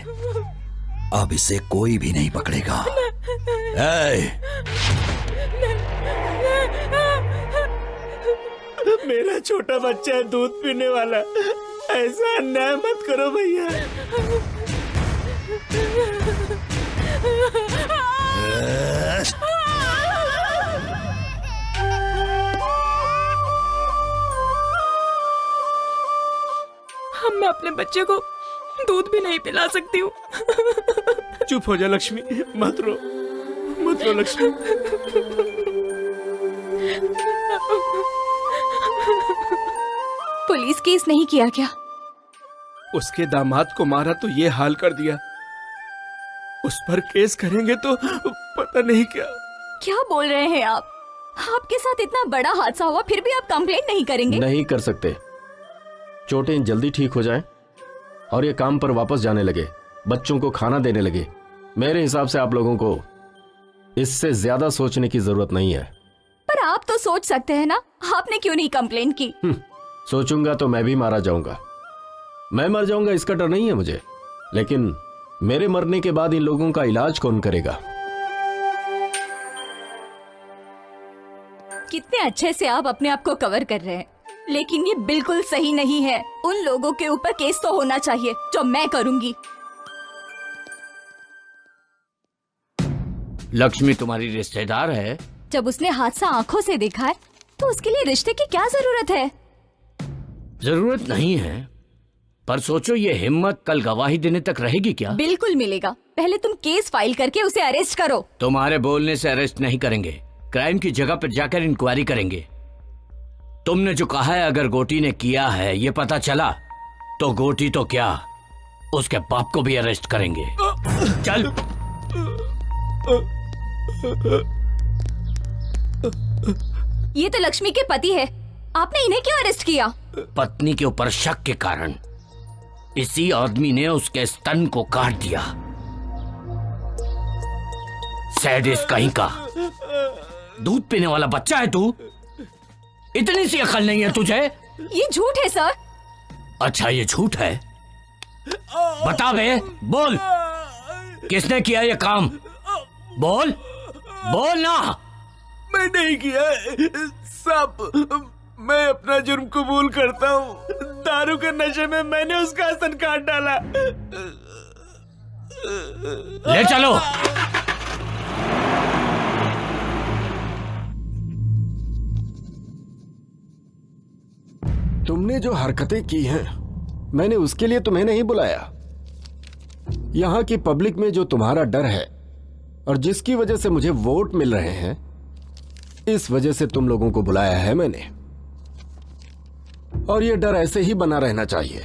अब इसे कोई भी नहीं पकड़ेगा। मेरा छोटा बच्चा है, दूध पीने वाला, ऐसा अन्याय मत करो भैया। मैं अपने बच्चे को दूध भी नहीं पिला सकती हूँ। चुप हो जा लक्ष्मी, मत रो लक्ष्मी। पुलिस केस नहीं किया क्या? उसके दामाद को मारा तो ये हाल कर दिया, उस पर केस करेंगे तो पता नहीं क्या। क्या बोल रहे हैं आप? आपके साथ इतना बड़ा हादसा हुआ फिर भी आप कंप्लेंट नहीं करेंगे? नहीं कर सकते। चोटें जल्दी ठीक हो जाएं और ये काम पर वापस जाने लगे, बच्चों को खाना देने लगे। मेरे हिसाब से आप लोगों को इससे ज्यादा सोचने की जरूरत नहीं है। पर आप तो सोच सकते हैं ना, आपने क्यों नहीं कंप्लेंट की? सोचूंगा तो मैं भी मारा जाऊंगा। मैं मर जाऊंगा इसका डर नहीं है मुझे, लेकिन मेरे मरने के बाद इन लोगों का इलाज कौन करेगा? कितने अच्छे से आप अपने आप को कवर कर रहे हैं, लेकिन ये बिल्कुल सही नहीं है। उन लोगों के ऊपर केस तो होना चाहिए जो मैं करूंगी। लक्ष्मी तुम्हारी रिश्तेदार है। जब उसने हादसा आंखों से देखा है तो उसके लिए रिश्ते की क्या जरूरत है? जरूरत नहीं है, पर सोचो ये हिम्मत कल गवाही देने तक रहेगी क्या? बिल्कुल मिलेगा। पहले तुम केस फाइल करके उसे अरेस्ट करो। तुम्हारे बोलने से अरेस्ट नहीं करेंगे, क्राइम की जगह पर जाकर इंक्वायरी करेंगे। तुमने जो कहा है अगर गोटी ने किया है ये पता चला तो गोटी तो क्या, उसके बाप को भी अरेस्ट करेंगे। चल। ये तो लक्ष्मी के पति है, आपने इन्हें क्यों अरेस्ट किया? पत्नी के ऊपर शक के कारण इसी आदमी ने उसके स्तन को काट दिया। सैडिस्ट कहीं का। दूध पीने वाला बच्चा है तू, इतनी सी अकल नहीं है तुझे? ये झूठ है सर। अच्छा ये झूठ है, बता बे, बोल किसने किया ये काम? बोल बोल ना। मैं नहीं किया सब, मैं अपना जुर्म कबूल करता हूँ। दारू के नशे में मैंने उसका स्तन काट डाला। ले चलो। तुमने जो हरकतें की हैं, मैंने उसके लिए तुम्हें नहीं बुलाया। यहां की पब्लिक में जो तुम्हारा डर है और जिसकी वजह से मुझे वोट मिल रहे हैं, इस वजह से तुम लोगों को बुलाया है मैंने। और ये डर ऐसे ही बना रहना चाहिए।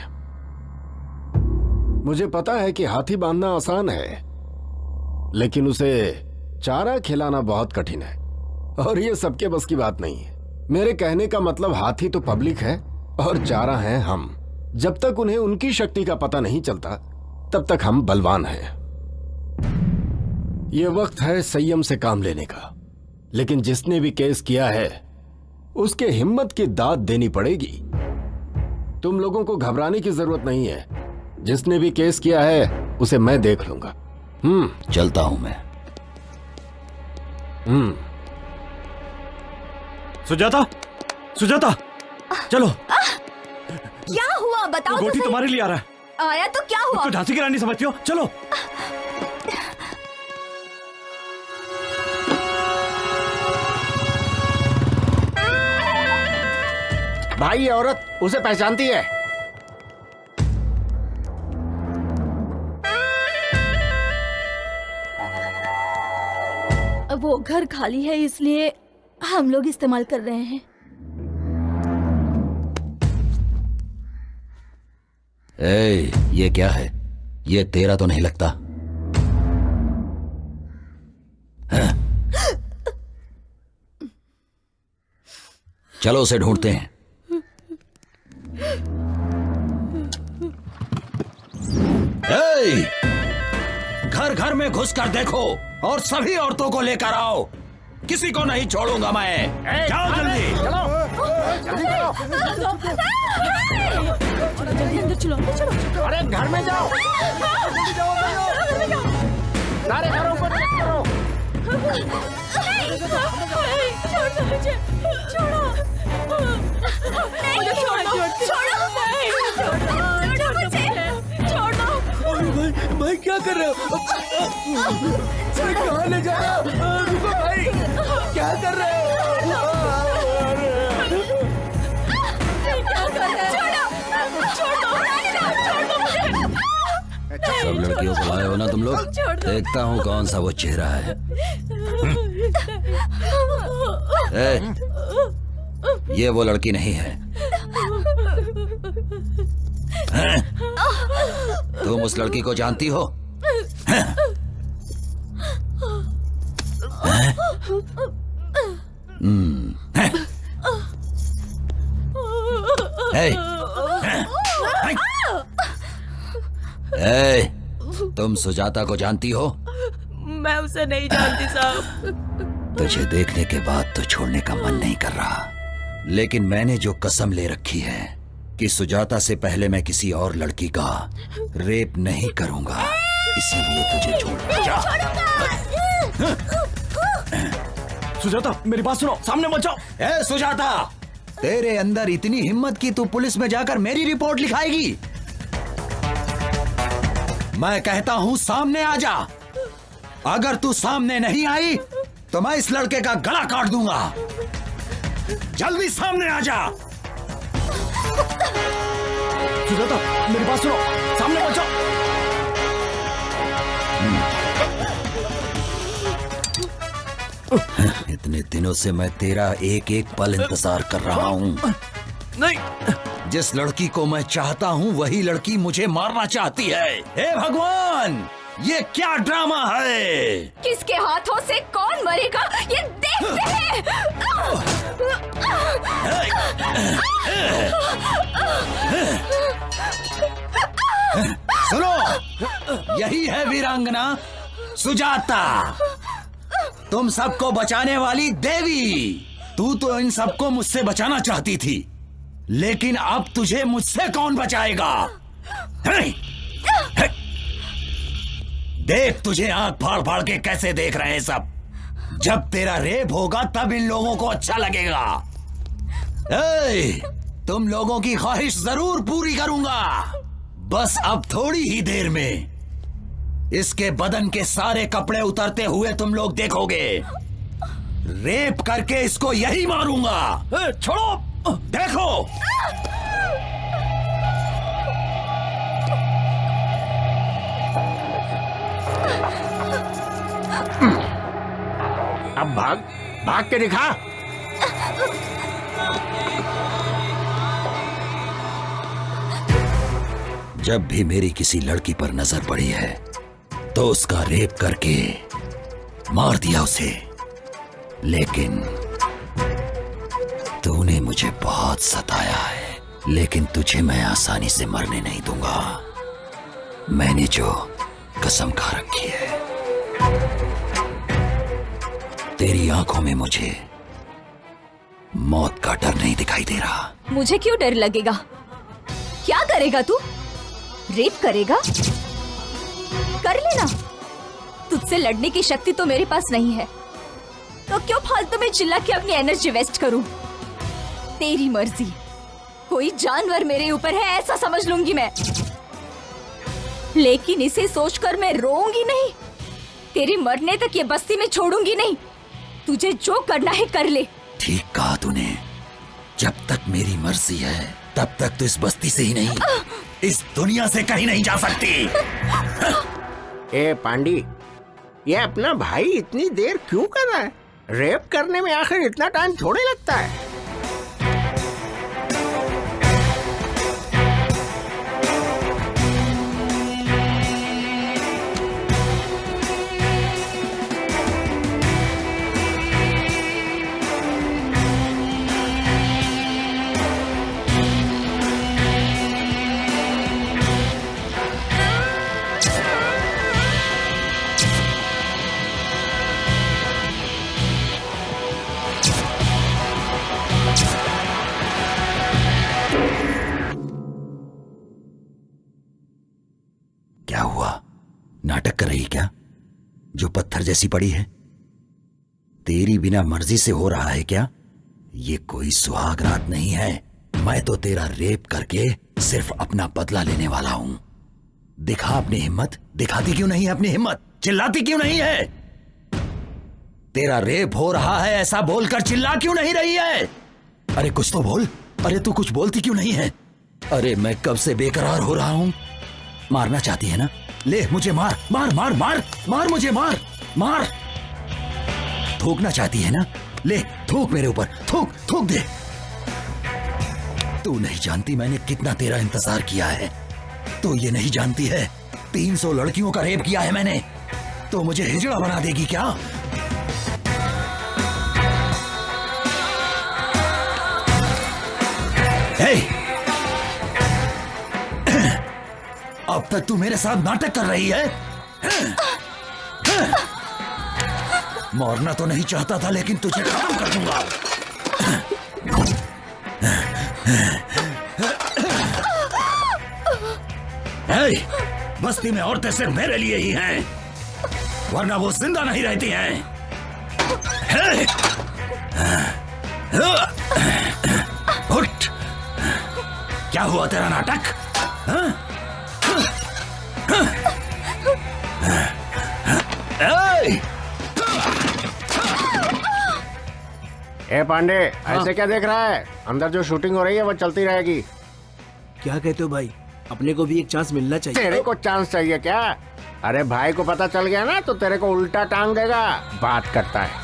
मुझे पता है कि हाथी बांधना आसान है, लेकिन उसे चारा खिलाना बहुत कठिन है, और ये सबके बस की बात नहीं है। मेरे कहने का मतलब हाथी तो पब्लिक है और चारा हैं हम। जब तक उन्हें उनकी शक्ति का पता नहीं चलता तब तक हम बलवान हैं। यह वक्त है संयम से काम लेने का, लेकिन जिसने भी केस किया है उसके हिम्मत की दाद देनी पड़ेगी। तुम लोगों को घबराने की जरूरत नहीं है। जिसने भी केस किया है उसे मैं देख लूंगा। चलता हूं मैं। सुजाता, सुजाता, चलो। क्या हुआ बताओ? गोटी तुम्हारे लिए आ रहा है। आया तो क्या हुआ? झांसी की रानी समझती हो? चलो। भाई ये औरत उसे पहचानती है। वो घर खाली है इसलिए हम लोग इस्तेमाल कर रहे हैं। ये क्या है? ये तेरा तो नहीं लगता। चलो उसे ढूंढते हैं। घर घर में घुस कर देखो और सभी औरतों को लेकर आओ, किसी को नहीं छोड़ूंगा मैं। जाओ जल्दी। जल्दी अंदर चलो, अरे घर में जाओ, सारे घरों को चेक करो। भाई क्या कर रहे हो? कहाँ ले जा रहे हो? रुको भाई, क्या कर रहे हो? सब लड़कियों को लाए हो ना तुम लोग? देखता हूँ कौन सा वो चेहरा है। ये वो लड़की नहीं है। तुम उस लड़की को जानती हो? तुम सुजाता को जानती हो? मैं उसे नहीं जानती साहब। तुझे देखने के बाद तो छोड़ने का मन नहीं कर रहा, लेकिन मैंने जो कसम ले रखी है कि सुजाता से पहले मैं किसी और लड़की का रेप नहीं करूंगा, इसीलिए तुझे छोड़। जा। सुजाता मेरी बात सुनो, सामने मत जाओ। ए सुजाता, तेरे अंदर इतनी हिम्मत कि तू पुलिस में जाकर मेरी रिपोर्ट लिखाएगी? मैं कहता हूं सामने आ जा। अगर तू सामने नहीं आई तो मैं इस लड़के का गला काट दूंगा। जल्दी सामने आ जा। सुजाता मेरी बात सुनो, सामने मत जाओ। इतने दिनों से मैं तेरा एक एक पल इंतजार कर रहा हूँ। नहीं, जिस लड़की को मैं चाहता हूँ वही लड़की मुझे मारना चाहती है। हे भगवान, ये क्या ड्रामा है? किसके हाथों से कौन मरेगा ये देखते हैं। सुनो, यही है वीरांगना सुजाता, तुम सबको बचाने वाली देवी। तू तो इन सबको मुझसे बचाना चाहती थी, लेकिन अब तुझे मुझसे कौन बचाएगा? देख तुझे आंख फाड़ फाड़ के कैसे देख रहे हैं सब। जब तेरा रेप होगा तब इन लोगों को अच्छा लगेगा। तुम लोगों की ख्वाहिश जरूर पूरी करूंगा, बस अब थोड़ी ही देर में इसके बदन के सारे कपड़े उतरते हुए तुम लोग देखोगे। रेप करके इसको यही मारूंगा। छोड़ो, देखो। अब भाग, भाग के दिखा। जब भी मेरी किसी लड़की पर नजर पड़ी है तो उसका रेप करके मार दिया उसे, लेकिन तूने मुझे बहुत सताया है, लेकिन तुझे मैं आसानी से मरने नहीं दूंगा। मैंने जो कसम खा रखी है। तेरी आंखों में मुझे मौत का डर नहीं दिखाई दे रहा। मुझे क्यों डर लगेगा? क्या करेगा तू? रेप करेगा? कर लेना। तुझसे लड़ने की शक्ति तो मेरे पास नहीं है, तो क्यों फालतू में चिल्ला के अपनी एनर्जी वेस्ट करूं? तेरी मर्जी। कोई जानवर मेरे ऊपर है ऐसा समझ लूंगी मैं, लेकिन इसे सोचकर मैं रोऊंगी नहीं। तेरे मरने तक ये बस्ती में छोड़ूंगी नहीं। तुझे जो करना है कर ले। ठीक कहा तूने। जब तक मेरी मर्जी है तब तक तो इस बस्ती से ही नहीं, इस दुनिया से कहीं नहीं जा सकती। ए पांडी, ये अपना भाई इतनी देर क्यों कर रहा है? रेप करने में आखिर इतना टाइम थोड़े लगता है। नाटक कर रही क्या, जो पत्थर जैसी पड़ी है? तेरी बिना मर्जी से हो रहा है क्या? ये कोई सुहाग रात नहीं है। मैं तो तेरा रेप करके सिर्फ अपना बदला लेने वाला हूं। दिखा अपनी हिम्मत। दिखाती क्यों नहीं है अपनी हिम्मत? चिल्लाती क्यों नहीं है? तेरा रेप हो रहा है ऐसा बोलकर चिल्ला क्यों नहीं रही है? अरे कुछ तो बोल। अरे तू कुछ बोलती क्यों नहीं है? अरे मैं कब से बेकरार हो रहा हूं। मारना चाहती है ना? ले मुझे मार मार मार मार मार, मुझे मार मार। थूकना चाहती है ना? ले थूक मेरे ऊपर, थूक थूक दे। तू नहीं जानती मैंने कितना तेरा इंतजार किया है। तू ये नहीं जानती है 300 लड़कियों का रेप किया है मैंने। तो मुझे हिजड़ा बना देगी क्या? हे! अब तक तू मेरे साथ नाटक कर रही है। मरना तो नहीं चाहता था लेकिन तुझे खत्म कर दूंगा। बस्ती में औरतें सिर्फ मेरे लिए ही हैं, वरना वो जिंदा नहीं रहती हैं। उठ। क्या हुआ तेरा नाटक? ए पांडे, ऐसे क्या देख रहा है? अंदर जो शूटिंग हो रही है वो चलती रहेगी। क्या कहते हो भाई? अपने को भी एक चांस मिलना चाहिए। तेरे को चांस चाहिए क्या? अरे भाई को पता चल गया ना तो तेरे को उल्टा टांग देगा। बात करता है।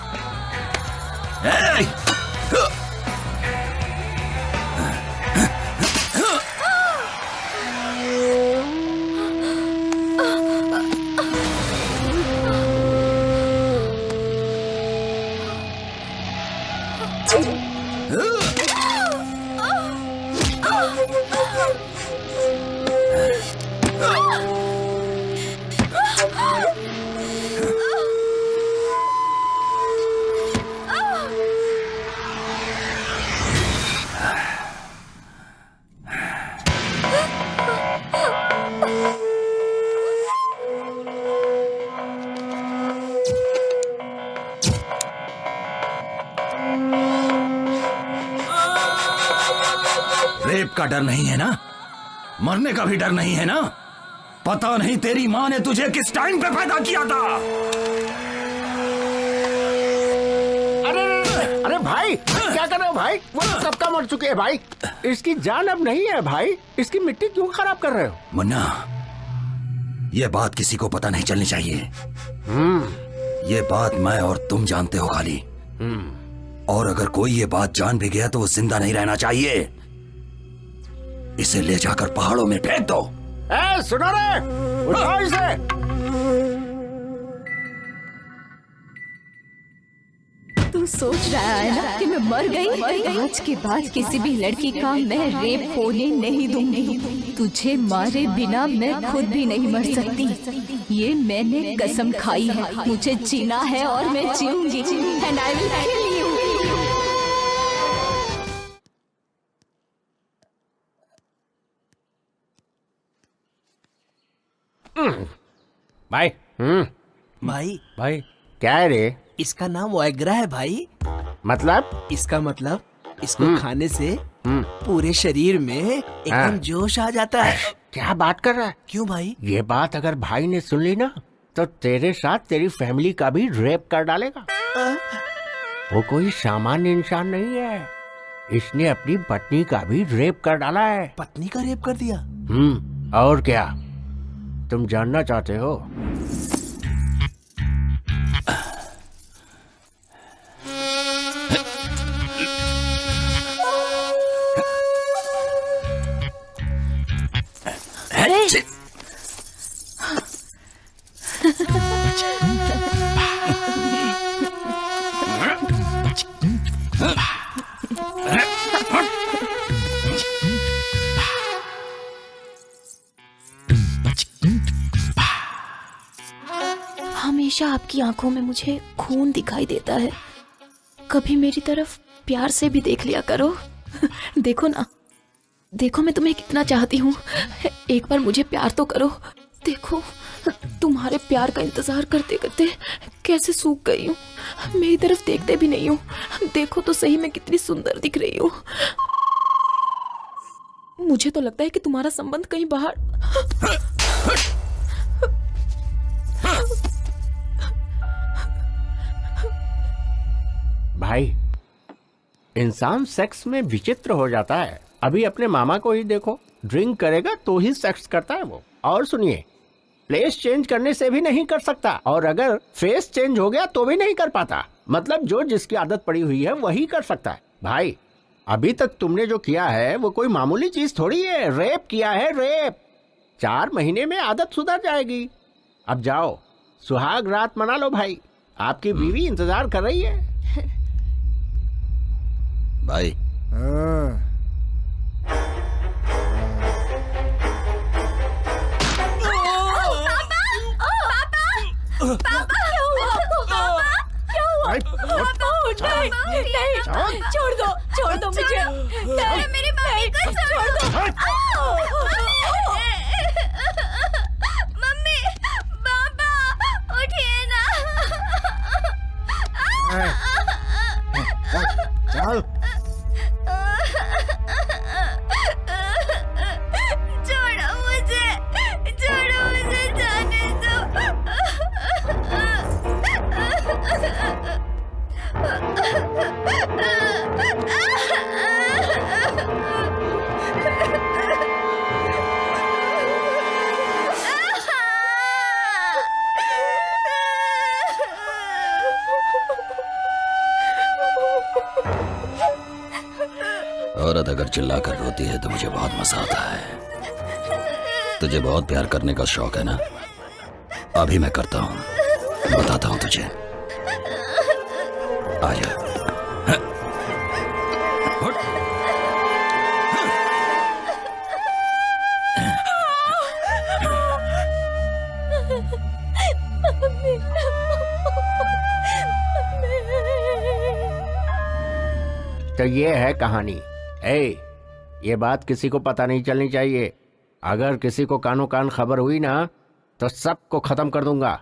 रेप का डर नहीं है ना? मरने का भी डर नहीं है ना? पता नहीं तेरी माँ ने तुझे किस टाइम पे पैदा किया था। अरे भाई क्या कर रहे हो भाई? वो सबका मर चुके हैं भाई। इसकी जान अब नहीं है भाई। इसकी मिट्टी क्यों खराब कर रहे हो? मुन्ना, ये बात किसी को पता नहीं चलनी चाहिए। ये बात मैं और तुम जानते हो खाली। और अगर कोई ये बात जान भी गया तो वो जिंदा नहीं रहना चाहिए। इसे ले जाकर पहाड़ों में फेंक दो। सुनो रे, उठाओ इसे। तू सोच रहा है ना कि मैं मर गई? आज के बाद किसी भी लड़की का मैं रेप होने नहीं दूंगी। तुझे मारे बिना मैं खुद भी नहीं मर सकती। ये मैंने कसम खाई है। मुझे जीना है और मैं जीऊंगी। And I will kill you. भाई भाई भाई क्या है रे? इसका नाम वाइग्रा है भाई। मतलब? इसका मतलब इसको खाने से पूरे शरीर में एकदम जोश आ जाता है। क्या बात कर रहा है? क्यों भाई? ये बात अगर भाई ने सुन ली ना तो तेरे साथ तेरी फैमिली का भी रेप कर डालेगा। वो कोई सामान्य इंसान नहीं है। इसने अपनी पत्नी का भी रेप कर डाला है। पत्नी का रेप कर दिया? और क्या तुम जानना चाहते हो? हमेशा आपकी आंखों में मुझे खून दिखाई देता है। कभी मेरी तरफ प्यार से भी देख लिया करो। देखो ना, देखो मैं तुम्हें कितना चाहती हूँ। एक बार मुझे प्यार तो करो। देखो, तुम्हारे प्यार का इंतजार करते करते कैसे सूख गई हूँ। मेरी तरफ देखते भी नहीं हो। देखो तो सही मैं कितनी सुंदर दिख रही हूँ। मुझे तो लगता है कि तुम्हारा संबंध कहीं बाहर। भाई, इंसान सेक्स में विचित्र हो जाता है। अभी अपने मामा को ही देखो, ड्रिंक करेगा तो ही सेक्स करता है वो। और सुनिए, प्लेस चेंज करने से भी नहीं कर सकता, और अगर फेस चेंज हो गया तो भी नहीं कर पाता। मतलब जो जिसकी आदत पड़ी हुई है वही कर सकता है। भाई, अभी तक तुमने जो किया है वो कोई मामूली चीज थोड़ी है। रेप किया है, रेप। 4 महीने में आदत सुधर जाएगी। अब जाओ, सुहाग रात मना लो भाई। आपकी बीवी इंतजार कर रही है। भाई, छोड़ दो मुझे। मेरी मम्मी को छोड़ दो। मम्मी, पापा, उठिए ना। चल। छोड़ो मुझे जाने दो। औरत अगर चिल्लाकर रोती है तो मुझे बहुत मजा आता है। तुझे बहुत प्यार करने का शौक है ना? अभी मैं करता हूँ, बताता हूँ तुझे। आजा। तो ये है कहानी। ये बात किसी को पता नहीं चलनी चाहिए। अगर किसी को कानो कान खबर हुई ना तो सबको खत्म कर दूंगा।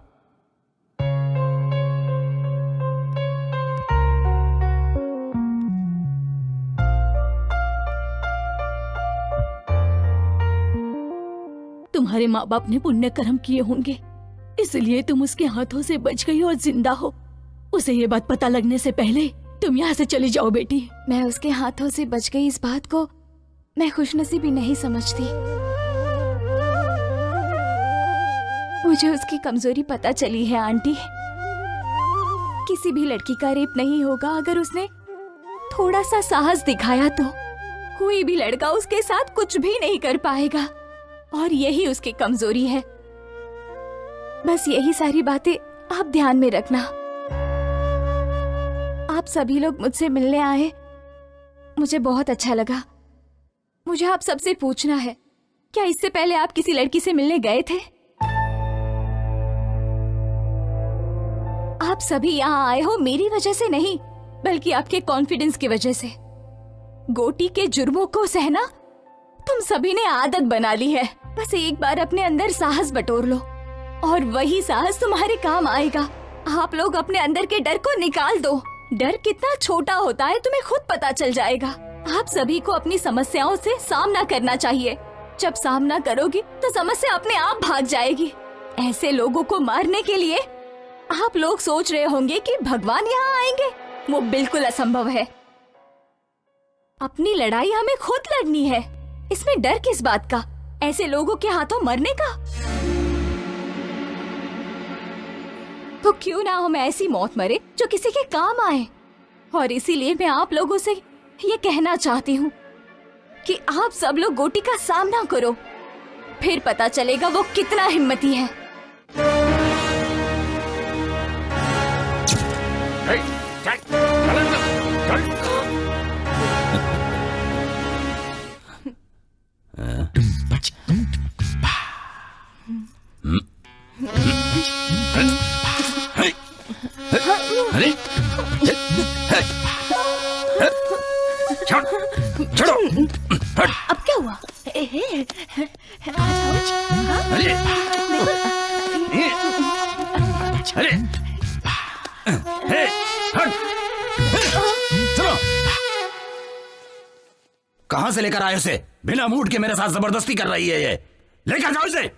तुम्हारे माँ बाप ने पुण्य कर्म किए होंगे, इसलिए तुम उसके हाथों से बच गई और जिंदा हो। उसे ये बात पता लगने से पहले तुम यहाँ से चली जाओ बेटी। मैं उसके हाथों से बच गई इस बात को मैं खुशनसीबी नहीं समझती। मुझे उसकी कमजोरी पता चली है आंटी। किसी भी लड़की का रेप नहीं होगा अगर उसने थोड़ा सा साहस दिखाया तो। कोई भी लड़का उसके साथ कुछ भी नहीं कर पाएगा और यही उसकी कमजोरी है। बस यही सारी बातें आप ध्यान में रखना। आप सभी लोग मुझसे मिलने आए, मुझे बहुत अच्छा लगा। मुझे आप सबसे पूछना है, क्या इससे पहले आप किसी लड़की से मिलने गए थे? आप सभी यहाँ आए हो मेरी वजह से नहीं, बल्कि आपके कॉन्फिडेंस की वजह से। गोटी के जुर्मों को सहना तुम सभी ने आदत बना ली है। बस एक बार अपने अंदर साहस बटोर लो और वही साहस तुम्हारे काम आएगा। आप लोग अपने अंदर के डर को निकाल दो। डर कितना छोटा होता है तुम्हें खुद पता चल जाएगा। आप सभी को अपनी समस्याओं से सामना करना चाहिए। जब सामना करोगी तो समस्या अपने आप भाग जाएगी। ऐसे लोगों को मारने के लिए आप लोग सोच रहे होंगे कि भगवान यहाँ आएंगे, वो बिल्कुल असंभव है। अपनी लड़ाई हमें खुद लड़नी है, इसमें डर किस बात का? ऐसे लोगों के हाथों मरने का? तो क्यों ना हम ऐसी मौत मरे जो किसी के काम आए। और इसीलिए मैं आप लोगों से ये कहना चाहती हूँ कि आप सब लोग गोटी का सामना करो, फिर पता चलेगा वो कितना हिम्मती है। अब क्या हुआ? अरे हे, हट। चलो, कहां से लेकर आए उसे? बिना मूड के मेरे साथ जबरदस्ती कर रही है ये। लेकर जाओ इसे।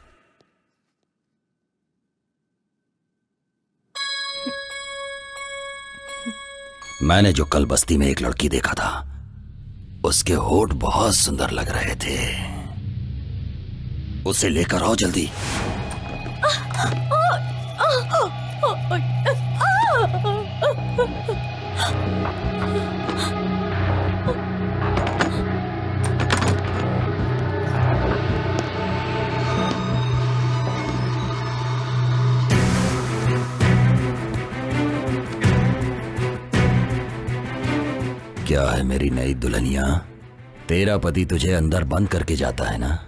मैंने जो कल बस्ती में एक लड़की देखा था, उसके होठ बहुत सुंदर लग रहे थे। उसे लेकर आओ जल्दी। क्या है मेरी नई दुल्हनिया? तेरा पति तुझे अंदर बंद करके जाता है ना?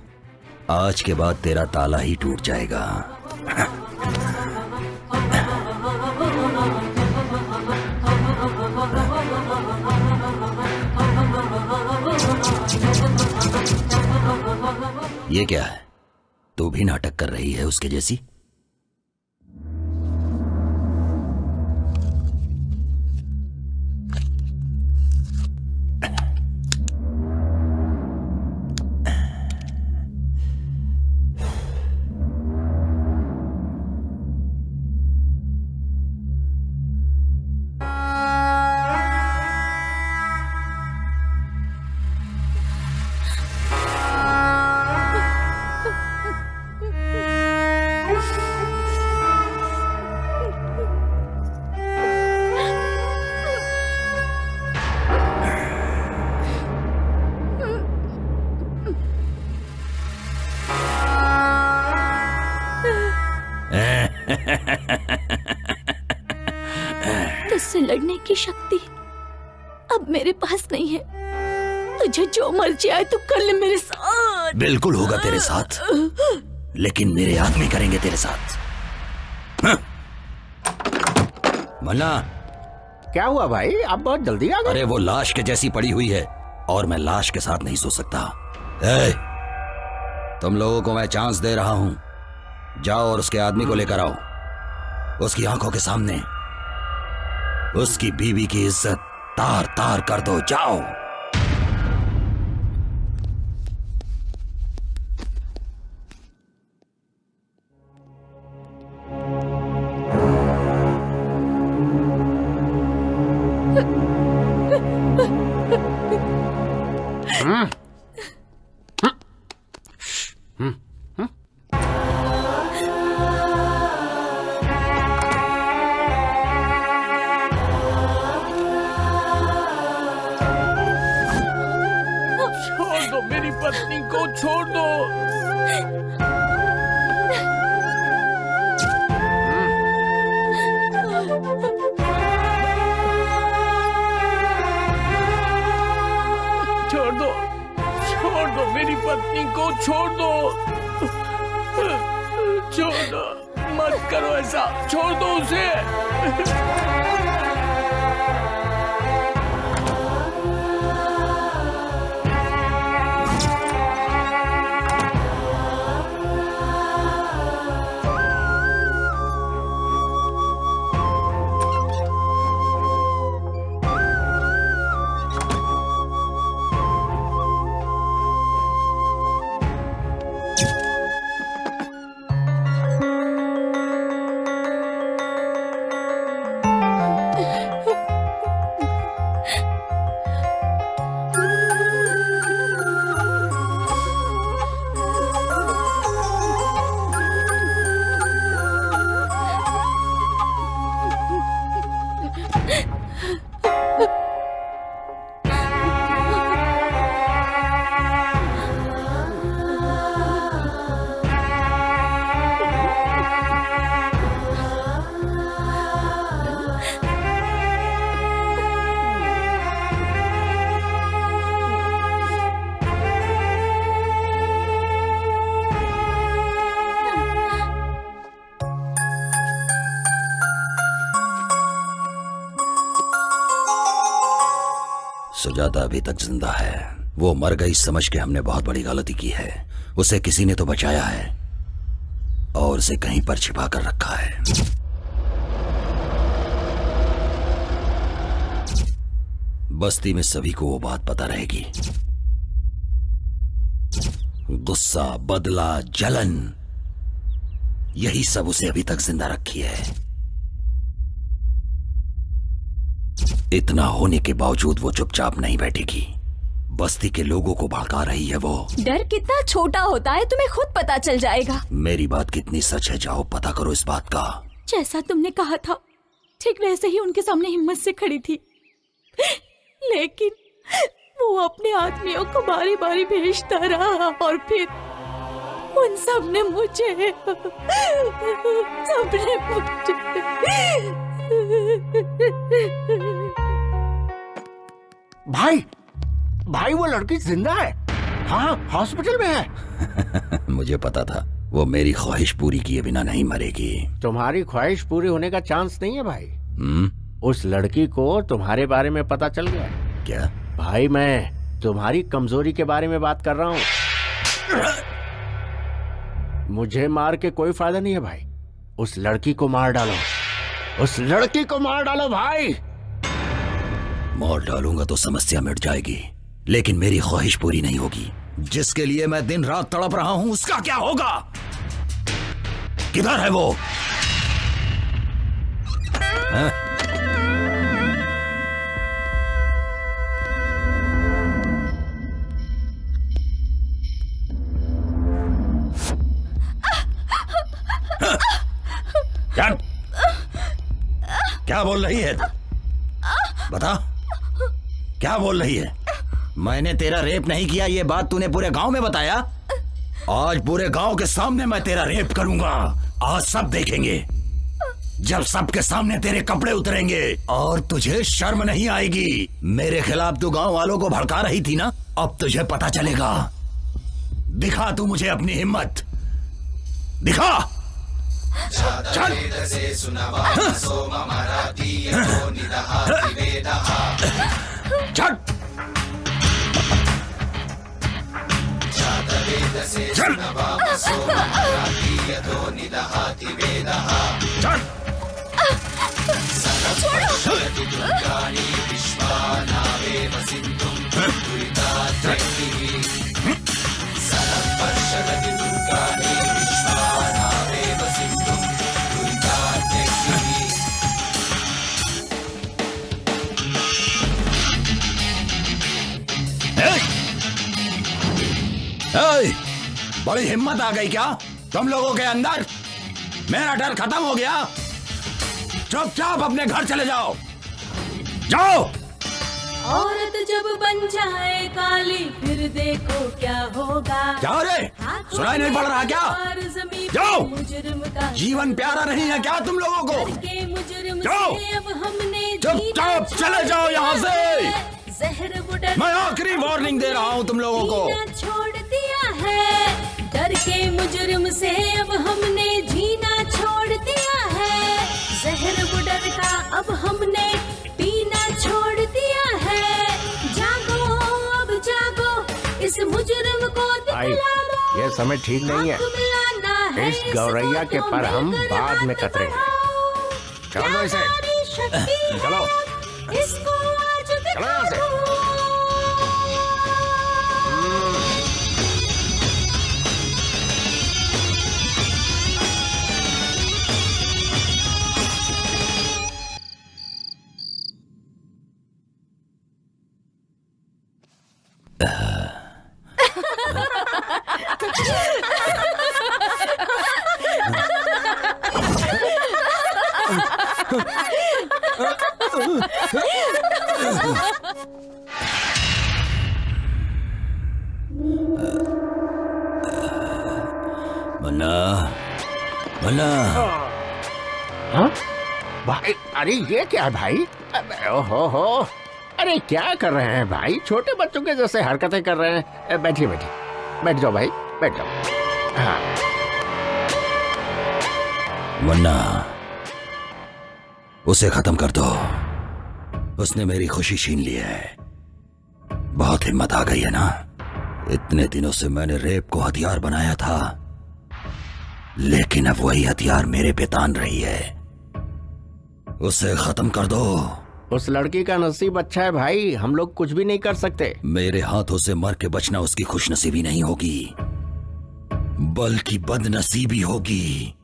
आज के बाद तेरा ताला ही टूट जाएगा। ये क्या है? तू भी नाटक कर रही है उसके जैसी? तुझसे लड़ने की शक्ति अब मेरे पास नहीं है। तुझे जो मर्जी आए तो कर ले मेरे साथ। बिल्कुल होगा तेरे साथ, लेकिन मेरे आदमी करेंगे तेरे साथ। मन्ना, क्या हुआ भाई? आप बहुत जल्दी आ गए। अरे वो लाश के जैसी पड़ी हुई है और मैं लाश के साथ नहीं सो सकता। ए, तुम लोगों को मैं चांस दे रहा हूं। जाओ और उसके आदमी को लेकर आओ। उसकी आंखों के सामने उसकी बीवी की इज्जत तार तार कर दो। जाओ। मेरी पत्नी को छोड़ दो। छोड़ दो मेरी पत्नी को, छोड़ दो। छोड़ दो, मत करो ऐसा, छोड़ दो उसे। सुजाता अभी तक जिंदा है। वो मर गई समझ के हमने बहुत बड़ी गलती की है। उसे किसी ने तो बचाया है और उसे कहीं पर छिपा कर रखा है। बस्ती में सभी को वो बात पता रहेगी। गुस्सा, बदला, जलन, यही सब उसे अभी तक जिंदा रखी है। इतना होने के बावजूद वो चुपचाप नहीं बैठेगी। बस्ती के लोगों को भड़का रही है वो। डर कितना छोटा होता है तुम्हें खुद पता चल जाएगा। मेरी बात कितनी सच है, जाओ पता करो इस बात का। जैसा तुमने कहा था ठीक वैसे ही उनके सामने हिम्मत से खड़ी थी, लेकिन वो अपने आदमियों को बारी बारी भेजता रहा और फिर उन सब ने मुझे भाई वो लड़की जिंदा है। हाँ, हॉस्पिटल में है। मुझे पता था वो मेरी ख्वाहिश पूरी किए बिना नहीं मरेगी। तुम्हारी ख्वाहिश पूरी होने का चांस नहीं है भाई। उस लड़की को तुम्हारे बारे में पता चल गया। क्या? भाई मैं तुम्हारी कमजोरी के बारे में बात कर रहा हूँ। मुझे मार के कोई फायदा नहीं है भाई। उस लड़की को मार डालो, उस लड़की को मार डालो भाई। मार डालूंगा तो समस्या मिट जाएगी, लेकिन मेरी ख्वाहिश पूरी नहीं होगी। जिसके लिए मैं दिन रात तड़प रहा हूं उसका क्या होगा? किधर है वो? क्या बोल रही है तू? बता, क्या बोल रही है? मैंने तेरा रेप नहीं किया, ये बात तूने पूरे गांव में बताया। आज पूरे गांव के सामने मैं तेरा रेप करूंगा। आज सब देखेंगे। जब सबके सामने तेरे कपड़े उतरेंगे और तुझे शर्म नहीं आएगी। मेरे खिलाफ तू गांव वालों को भड़का रही थी ना, अब तुझे पता चलेगा। दिखा तू मुझे अपनी हिम्मत, दिखा। चल। चल। चल। बड़ी हिम्मत आ गई क्या तुम लोगों के अंदर? मेरा डर खत्म हो गया। चुपचाप अपने घर चले जाओ, जाओ। औरत जब बन जाए काली फिर देखो क्या होगा। जाओ रे, सुनाई नहीं पड़ रहा क्या? जाओ। जीवन प्यारा नहीं है क्या तुम लोगों को? जाओ, चुपचाप चले जाओ यहाँ से। मैं आखिरी वार्निंग दे रहा हूँ तुम लोगों को। छोड़ दिया है डर के मुजरिम से, अब हमने जीना छोड़ दिया है। जहर बुडर का अब हमने पीना छोड़ दिया है। जागो अब जागो, इस मुजरिम को दिखला दो। ये समय ठीक नहीं है। इस गौरैया के पर हम बाद में कतरेंगे। चलो इसे, चलो इसको आज दिखा दो। मन्ना, मन्ना। हाँ? भाई, अरे ये क्या है भाई? ओहो, अरे क्या कर रहे हैं भाई? छोटे बच्चों के जैसे हरकतें कर रहे हैं। बैठिए बैठिए, बैठ जाओ भाई, बैठ जाओ। हाँ। मन्ना, उसे खत्म कर दो। उसने मेरी खुशी छीन ली है। बहुत हिम्मत आ गई है ना? इतने दिनों से मैंने रेप को हथियार बनाया था, लेकिन अब वही हथियार मेरे पे तान रही है। उसे खत्म कर दो, उस लड़की का नसीब अच्छा है भाई, हम लोग कुछ भी नहीं कर सकते। मेरे हाथों से मर के बचना उसकी खुशनसीबी नहीं होगी, बल्कि बदनसीबी होगी।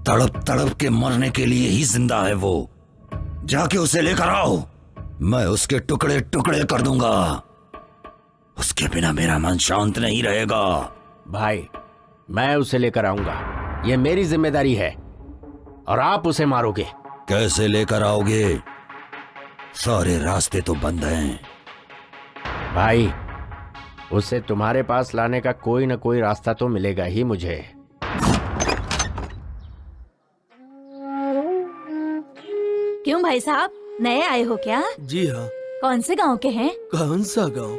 तड़प तड़प के मरने के लिए ही जिंदा है वो। जाके उसे लेकर आओ, मैं उसके टुकड़े टुकड़े कर दूंगा। उसके बिना मेरा मन शांत नहीं रहेगा। भाई मैं उसे लेकर आऊंगा, ये मेरी जिम्मेदारी है, और आप उसे मारोगे। कैसे लेकर आओगे? सारे रास्ते तो बंद हैं। भाई उसे तुम्हारे पास लाने का कोई न कोई रास्ता तो मिलेगा ही मुझे। क्यों भाई साहब, नए आए हो क्या? जी हाँ। कौन से गांव के हैं? कौन सा गांव?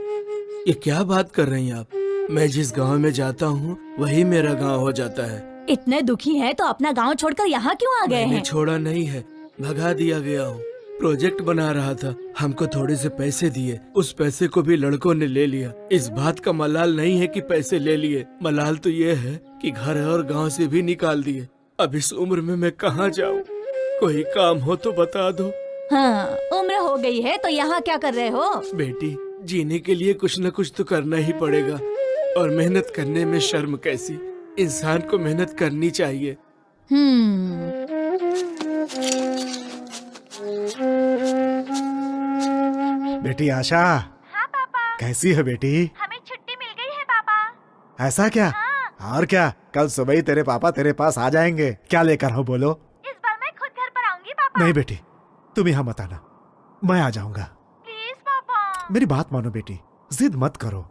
ये क्या बात कर रही हैं आप? मैं जिस गांव में जाता हूँ वही मेरा गांव हो जाता है। इतने दुखी हैं तो अपना गांव छोड़कर यहाँ क्यों आ गए हैं? छोड़ा नहीं है, भगा दिया गया हूँ। प्रोजेक्ट बना रहा था, हमको थोड़े से पैसे दिए, उस पैसे को भी लड़कों ने ले लिया। इस बात का मलाल नहीं है कि पैसे ले लिए, मलाल तो ये है कि घर और गांव से भी निकाल दिए। अब इस उम्र में मैं कहाँ जाऊँ? कोई काम हो तो बता दो। हाँ, उम्र हो गई है तो यहाँ क्या कर रहे हो? बेटी, जीने के लिए कुछ न कुछ तो करना ही पड़ेगा, और मेहनत करने में शर्म कैसी? इंसान को मेहनत करनी चाहिए। बेटी आशा। हाँ पापा। कैसी है बेटी? हमें छुट्टी मिल गई है पापा। ऐसा क्या? हाँ। और क्या, कल सुबह ही तेरे पापा तेरे पास आ जाएंगे। क्या लेकर हो बोलो? इस बार मैं खुद घर पर आऊंगी पापा। नहीं बेटी, तुम यहाँ मत आना, मैं आ जाऊंगा। प्लीज पापा। मेरी बात मानो बेटी, जिद मत करो।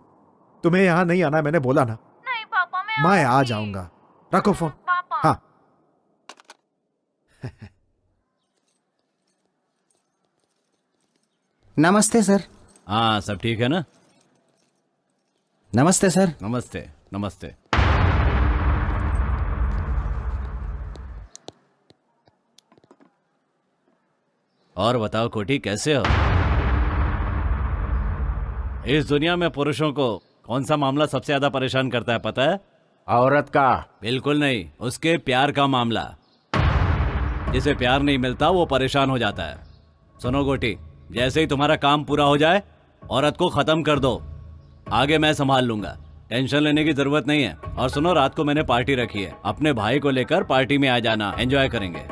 तुम्हें यहाँ नहीं आना, मैंने बोला ना। नहीं पापा, मैं आ जाऊंगा। रखो फोन। पापा। हाँ। नमस्ते सर। हाँ, सब ठीक है ना? नमस्ते सर। नमस्ते नमस्ते। और बताओ कोटी, कैसे हो? इस दुनिया में पुरुषों को कौन सा मामला सबसे ज्यादा परेशान करता है पता है? औरत का? बिल्कुल नहीं, उसके प्यार का मामला। जिसे प्यार नहीं मिलता वो परेशान हो जाता है। सुनो गोटी, जैसे ही तुम्हारा काम पूरा हो जाए औरत को खत्म कर दो, आगे मैं संभाल लूंगा, टेंशन लेने की जरूरत नहीं है। और सुनो, रात को मैंने पार्टी रखी है, अपने भाई को लेकर पार्टी में आ जाना, एंजॉय करेंगे।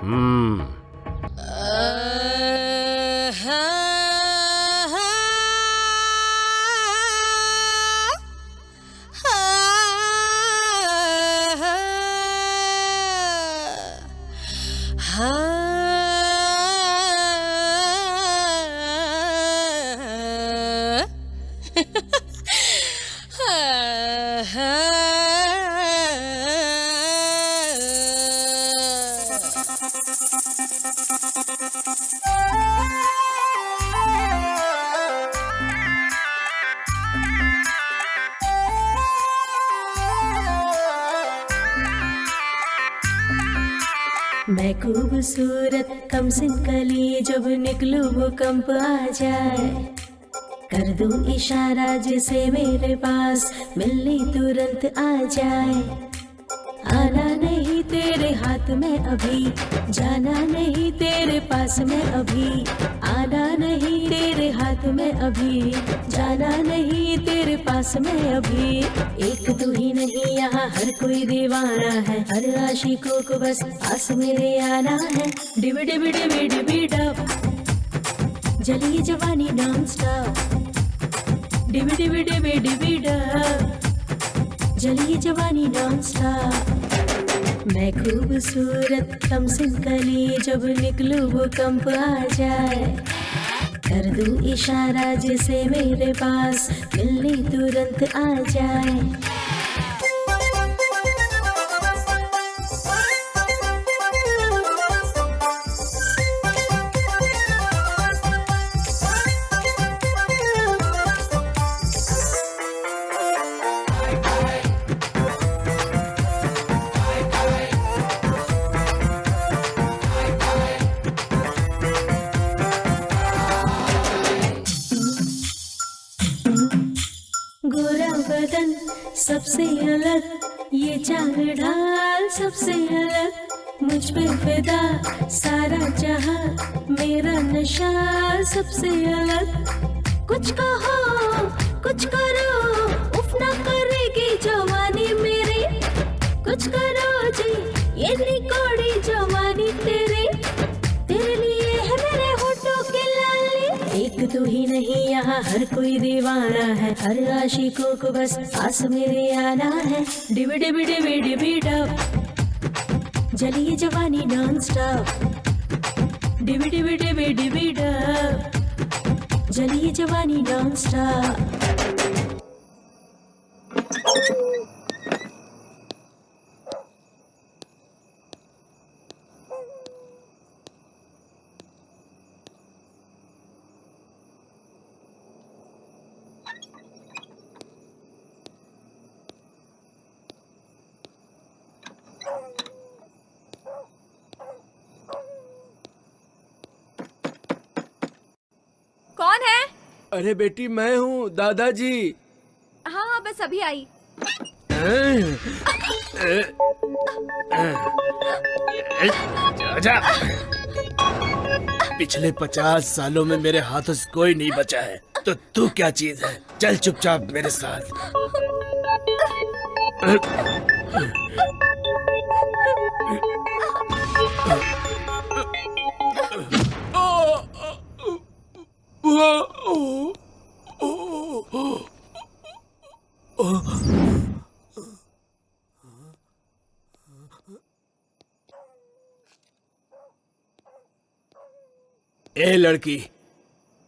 मैं खूबसूरत कमसिन कली, जब निकलूं भूकंप आ जाए, कर दूं इशारा जिसे मेरे पास मिलने तुरंत आ जाए। आना नहीं तेरे हाथ में अभी, जाना नहीं तेरे पास में अभी, आना नहीं तेरे हाथ में अभी, जाना नहीं तेरे पास में अभी। एक तू ही नहीं यहाँ हर कोई दीवाना है, हर आशिकों को बस पास मेरे आना है। डिबी डिबी डिबी डिबी डब, जली जवानी नॉन स्टॉप। डिबी डिबी डिबी डिबी डब, जली जवानी नॉन स्टॉप। मैं खूबसूरत कमसिन कली, जब निकलूं भूकंप आ जाए, कर दूं इशारा जिसे मेरे पास मिलने तुरंत आ जाए। सबसे अलग ये चाल ढाल, सबसे अलग मुझ पे फिदा सारा जहां, मेरा नशा सबसे अलग। कुछ कहो कुछ करो, उफ ना करेगी जवानी मेरी। कुछ करो जी ये निकोड़ी जवानी तेरी, तेरे लिए है मेरे होठों की लाली। एक तू ही नहीं यहाँ हर कोई दीवाना है, हर आशिकों को बस पास मेरे आना है। डिबी डिबी डिबी डिबी डब, जलिए जवानी नॉन स्टॉप। डिबी डिबी डिबी डिबी डब, जलिए जवानी नॉन स्टॉप। कौन है? अरे बेटी मैं हूँ, दादाजी। हाँ हाँ बस अभी आई। जा। पिछले 50 सालों में मेरे हाथों से कोई नहीं बचा है, तो तू क्या चीज है? चल चुपचाप मेरे साथ। ए लड़की,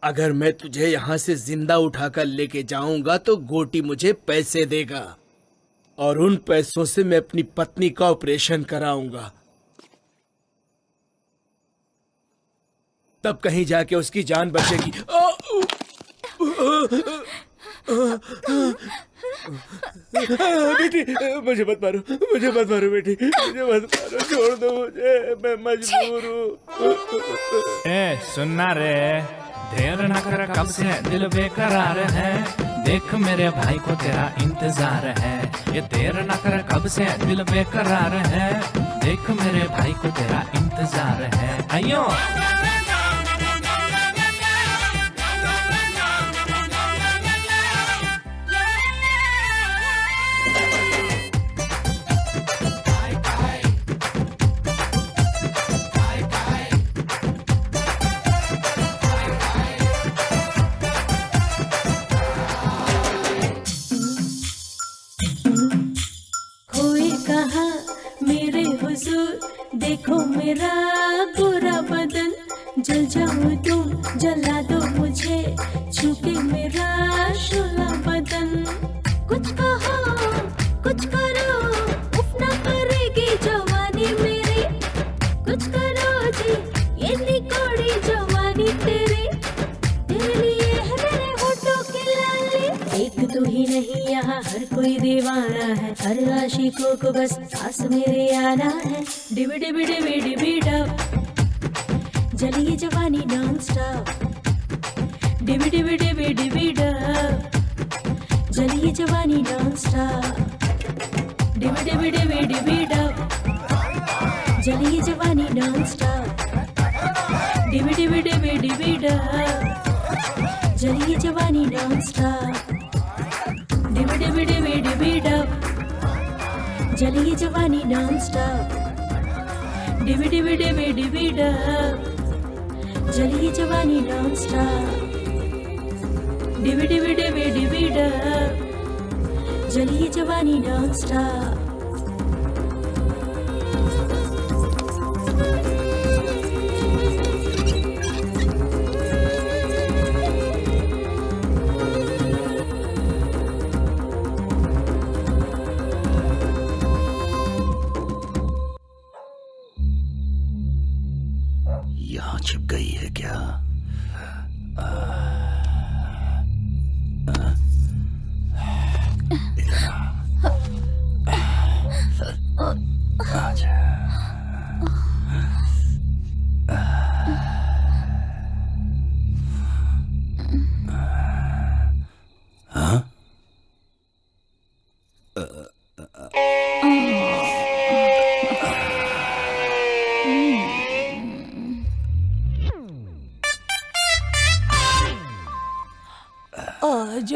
अगर मैं तुझे यहाँ से जिंदा उठाकर लेके जाऊंगा तो गोटी मुझे पैसे देगा, और उन पैसों से मैं अपनी पत्नी का ऑपरेशन कराऊंगा। तब कहीं जाके उसकी जान बचेगी। बेटी मुझे मत मारो, मुझे मत मारो बेटी, मुझे मत मारो, छोड़ दो मुझे, मैं मजबूर हूँ। ए सुनना रे, देर न कर, कब से दिल बेकरार है, देख मेरे भाई को तेरा इंतजार है। ये देर न कर, कब से दिल बेकरार है, देख मेरे भाई को तेरा इंतजार है। आयो देखो मेरा गोरा बदन, जल जाऊं तुम जला दो मुझे, छूके मेरा शोला बदन। कुछ कहो कुछ करो, उफ ना करेगी जवानी मेरी। कुछ करो जी ये निकोड़ी जवानी तेरी, तेरे लिए है मेरे होठों की लाली। एक तू ही नहीं यहाँ हर कोई दीवाना है, हर आशिकों को बस पास मेरे आना है। डिबी डिबी डिबी डिबी डब, जलिए जवानी नॉन स्टॉप। डिबी डिबी डिबी डिबी डब, जलिए जवानी नॉन स्टॉप। डिबी डिबी डिबी डिबी डब, जलिए जवानी नॉन स्टॉप। डिबी डिबी डिबी डिबी डब, जलिए जवानी नॉन स्टॉप। डिबी डिबी डिबी डिबी डब, जलिए जवानी नॉन स्टॉप। डिबी डिबी डिबी डिबी डब, जलिए जवानी नॉन स्टॉप। डिबी डिबी डिबी डिबी डब, जलिए जवानी नॉन स्टॉप। यहाँ छिप गई है क्या?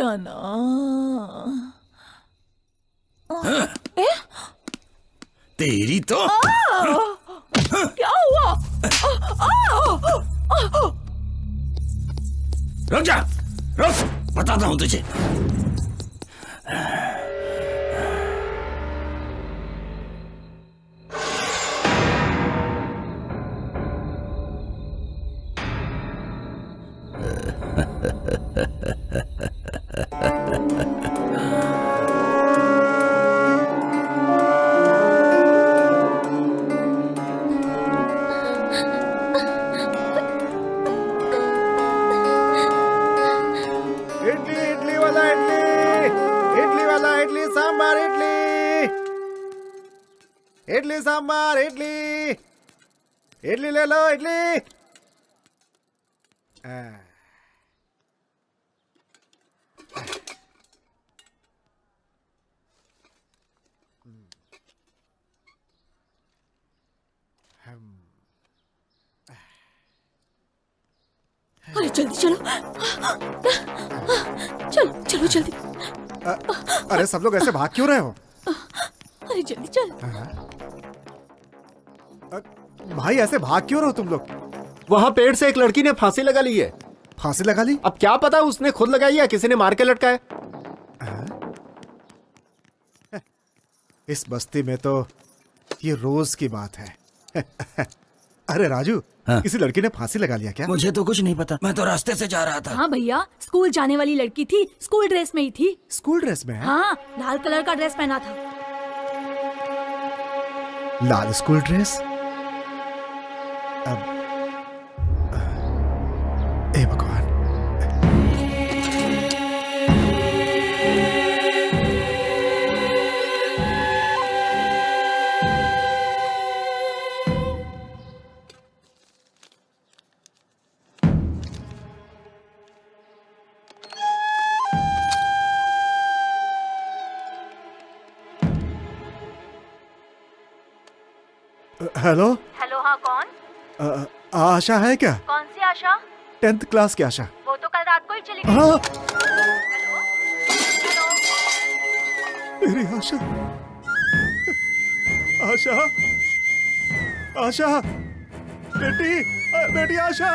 जाना। तेरी तो क्या हुआ? रुक जा, रुक, बताता हूं तुझे। इडली सांबार, इडली इडली ले लो, इडली। अरे जल्दी चलो, चलो चलो जल्दी। अरे सब लोग ऐसे भाग क्यों रहे हो? अरे जल्दी चल। भाई ऐसे भाग क्यों रहो तुम लोग? वहाँ पेड़ से एक लड़की ने फांसी लगा ली है। फांसी लगा ली? अब क्या पता उसने खुद लगाई या किसी ने मार के लटकाया। इस बस्ती में तो ये रोज की बात है। अरे राजू, हाँ? किसी लड़की ने फांसी लगा लिया क्या? मुझे तो कुछ नहीं पता, मैं तो रास्ते से जा रहा था। हाँ भैया, स्कूल जाने वाली लड़की थी, स्कूल ड्रेस में ही थी। स्कूल ड्रेस में? हाँ, लाल कलर का ड्रेस पहना था। लाल स्कूल ड्रेस? अब ए भगवान। हेलो हेलो, हाँ कौन? आशा है क्या? कौन सी आशा? 10th क्लास की आशा। वो तो कल रात को ही चली गई। हाँ? हेलो? मेरी आशा, आशा, आशा, बेटी, बेटी आशा।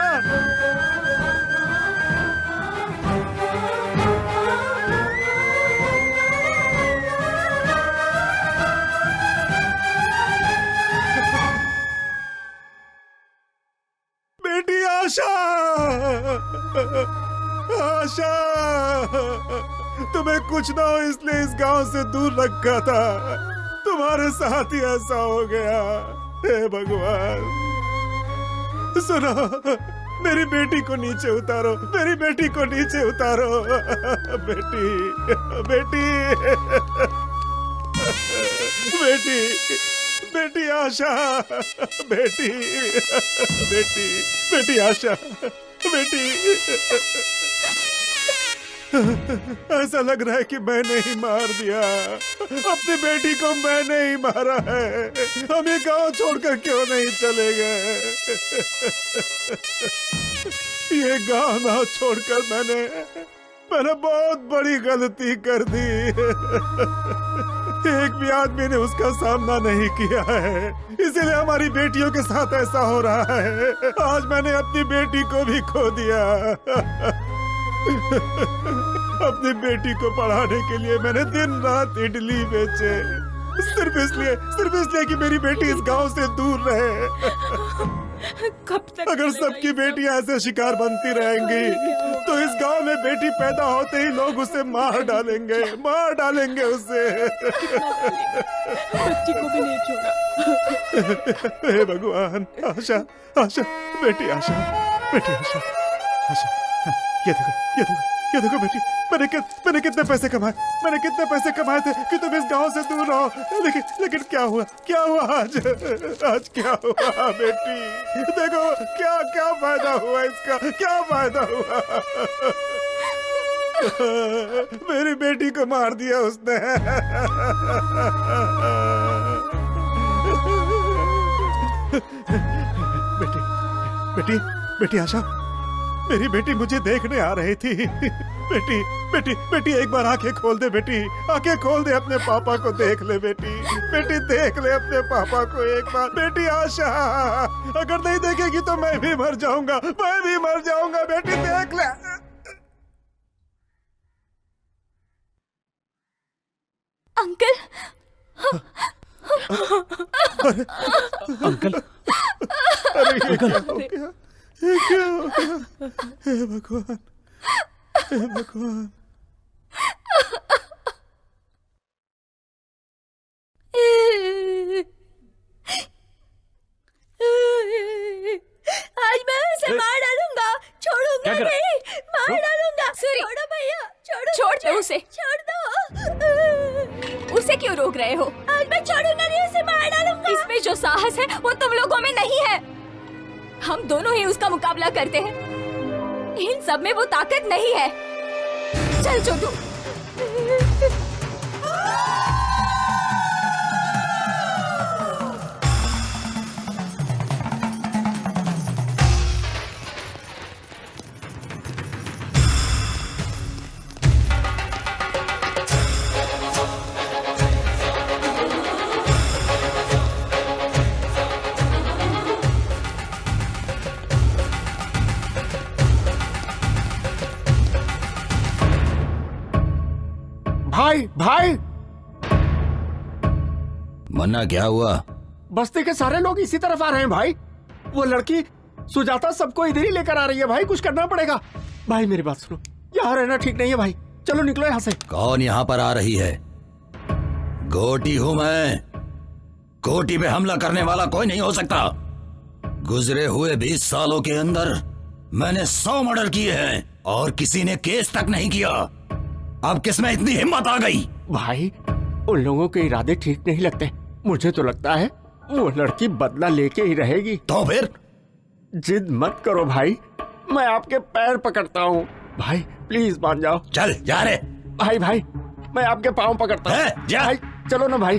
बेटी आशा, आशा, तुम्हें कुछ ना हो इसलिए इस गांव से दूर रखा था, तुम्हारे साथ ही ऐसा हो गया। हे भगवान, सुनो, मेरी बेटी को नीचे उतारो, मेरी बेटी को नीचे उतारो। बेटी, बेटी, बेटी, बेटी आशा, बेटी, बेटी, बेटी आशा, बेटी। ऐसा लग रहा है कि मैंने ही मार दिया, अपनी बेटी को मैंने ही मारा है। हम ये गांव छोड़कर क्यों नहीं चले गए? ये गांव ना छोड़कर मैंने बहुत बड़ी गलती कर दी। एक भी आदमी ने उसका सामना नहीं किया है, इसीलिए हमारी बेटियों के साथ ऐसा हो रहा है। आज मैंने अपनी बेटी को भी खो दिया। अपनी बेटी को पढ़ाने के लिए मैंने दिन रात इडली बेचे, सिर्फ इसलिए कि मेरी बेटी इस गांव से दूर रहे। कब तक अगर सबकी बेटियां ऐसे शिकार बनती रहेंगी तो इस गांव में बेटी पैदा होते ही लोग उसे मार डालेंगे उसे। बच्ची को भी नहीं छोड़ा। हे भगवान, आशा, आशा, बेटी आशा, बेटी आशा, आशा, ये देखो बेटी, मैंने कितने पैसे कमाए थे कि तुम इस गांव से दूर रहो। लेकिन क्या हुआ आज क्या हुआ बेटी? देखो क्या फायदा हुआ इसका, क्या फायदा हुआ? मेरी बेटी को मार दिया उसने। बेटी आशा, मेरी बेटी मुझे देखने आ रही थी। बेटी बेटी बेटी एक बार आंखें खोल दे बेटी, आंखें खोल दे, अपने पापा को देख ले बेटी। बेटी देख ले अपने पापा को एक बार। बेटी आशा, अगर नहीं देखेगी तो मैं भी मर जाऊंगा, मैं भी मर जाऊंगा। बेटी देख ले। अंकल अंकल अरे क्या हो गया? क्या हो गया? हे भगवान, हे भगवान। आज मैं उसे मार डालूंगा, छोड़ूंगा नहीं, मार डालूंगा। छोड़ो भैया, छोड़ो। छोड़ दो उसे। छोड़ दो। उसे क्यों रोक रहे हो? आज मैं छोड़ूंगा नहीं, उसे मार डालूंगा। इसमें जो साहस है वो तुम लोगों में नहीं है। हम दोनों ही उसका मुकाबला करते हैं। इन सब में वो ताकत नहीं है। चल छोटू। भाई भाई, मन्ना क्या हुआ? बस्ती के सारे लोग इसी तरफ आ रहे हैं भाई। वो लड़की सुजाता सबको इधर ही लेकर आ रही है भाई, कुछ करना पड़ेगा। भाई मेरी बात सुनो, यहाँ रहना ठीक नहीं है भाई, चलो निकलो यहाँ से। कौन यहाँ पर आ रही है? गोटी हूँ मैं। गोटी पे हमला करने वाला कोई नहीं हो सकता। गुजरे हुए 20 सालों के अंदर मैंने 100 मर्डर किए हैं और किसी ने केस तक नहीं किया। अब किसमें इतनी हिम्मत आ गई? भाई उन लोगों के इरादे ठीक नहीं लगते। मुझे तो लगता है वो लड़की बदला लेके ही रहेगी। तो फिर? जिद मत करो भाई, मैं आपके पैर पकड़ता हूँ। भाई प्लीज मान जाओ। चल जा रे। भाई भाई मैं आपके पाँव पकड़ता हूँ। जा। भाई चलो ना भाई,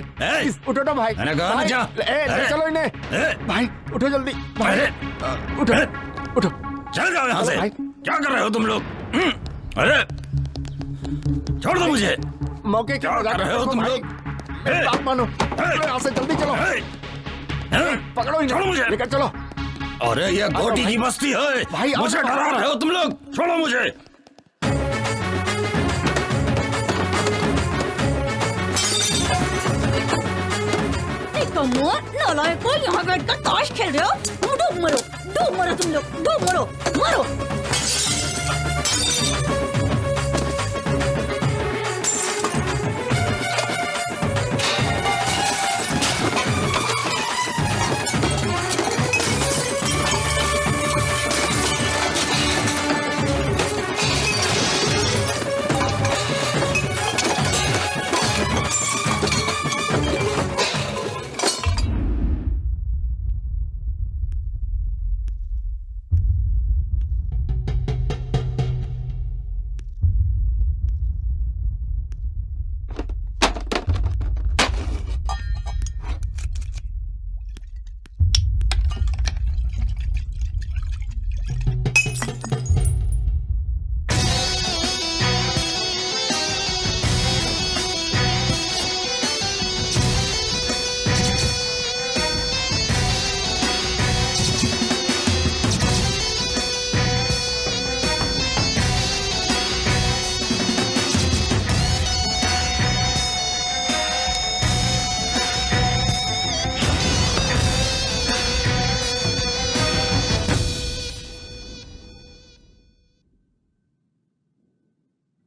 उठो ना भाई। मैंने कहा ना जा। ले चलो इन्हें। भाई उठो जल्दी। भाई उठो उठो। चल जाओ यहाँ से। क्या कर रहे हो तुम लोग? अरे छोड़ दो मुझे। मौके क्या कर रहे हो तुम लोग? बात मानो, यहाँ से जल्दी चलो। पकड़ो इन्हें, छोड़ो मुझे। लेकर चलो। अरे ये गोटी की बस्ती है भाई, मुझे डरा रहे हो तुम लोग। छोड़ो मुझे। नालायकों, यहाँ बैठकर ताश खेल रहे हो। डूब मरो तुम लोग, डूब मरो, मरो।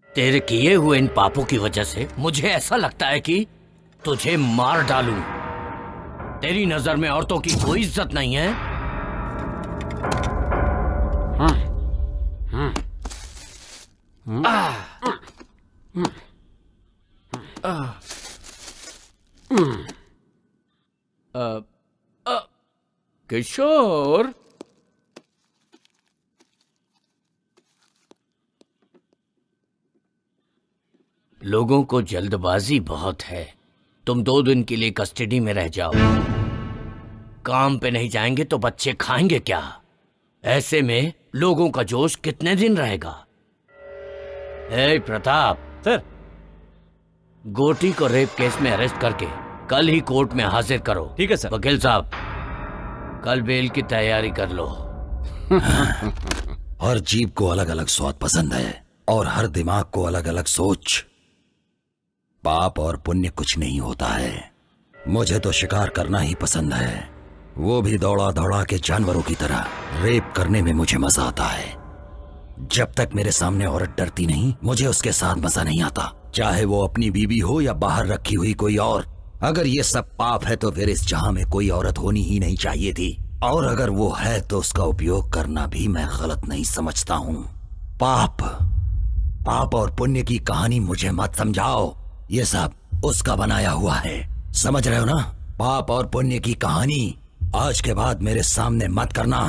तेरे किए हुए इन पापों की वजह से मुझे ऐसा लगता है कि तुझे मार डालूं। तेरी नजर में औरतों की कोई इज्जत नहीं है। किशोर, लोगों को जल्दबाजी बहुत है। तुम 2 दिन के लिए कस्टडी में रह जाओ। काम पे नहीं जाएंगे तो बच्चे खाएंगे क्या? ऐसे में लोगों का जोश कितने दिन रहेगा? ए प्रताप सर, गोटी को रेप केस में अरेस्ट करके कल ही कोर्ट में हाजिर करो। ठीक है सर। वकील साहब, कल बेल की तैयारी कर लो। हर जीभ को अलग अलग स्वाद पसंद है और हर दिमाग को अलग अलग सोच। पाप और पुण्य कुछ नहीं होता है। मुझे तो शिकार करना ही पसंद है, वो भी दौड़ा दौड़ा के जानवरों की तरह। रेप करने में मुझे मजा आता है। जब तक मेरे सामने औरत डरती नहीं, मुझे उसके साथ मजा नहीं आता, चाहे वो अपनी बीवी हो या बाहर रखी हुई कोई और। अगर ये सब पाप है तो फिर इस जहां में कोई औरत होनी ही नहीं चाहिए थी, और अगर वो है तो उसका उपयोग करना भी मैं गलत नहीं समझता हूँ। पाप और पुण्य की कहानी मुझे मत समझाओ, ये सब उसका बनाया हुआ है। समझ रहे हो ना? पाप और पुण्य की कहानी आज के बाद मेरे सामने मत करना।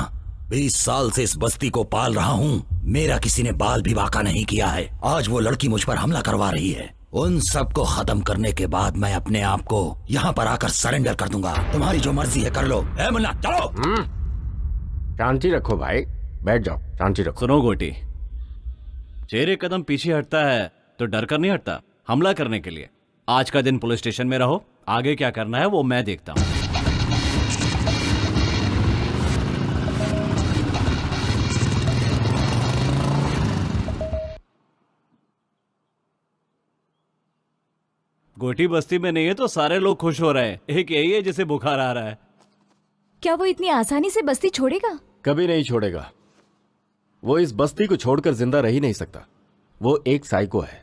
20 साल से इस बस्ती को पाल रहा हूँ, मेरा किसी ने बाल भी बांका नहीं किया है। आज वो लड़की मुझ पर हमला करवा रही है। उन सब को खत्म करने के बाद मैं अपने आप को यहाँ पर आकर सरेंडर कर दूंगा। तुम्हारी जो मर्जी है कर लो। है मुन्ना, चलो। शांति रखो भाई, बैठ जाओ, शांति रखो। सुनो गोटी, शेर एक कदम पीछे हटता है तो डर कर नहीं हटता, हमला करने के लिए। आज का दिन पुलिस स्टेशन में रहो, आगे क्या करना है वो मैं देखता हूँ। गोटी बस्ती में नहीं है तो सारे लोग खुश हो रहे हैं। एक यही है जिसे बुखार आ रहा है। क्या वो इतनी आसानी से बस्ती छोड़ेगा? कभी नहीं छोड़ेगा। वो इस बस्ती को छोड़कर जिंदा रह ही नहीं सकता। वो एक साइको है।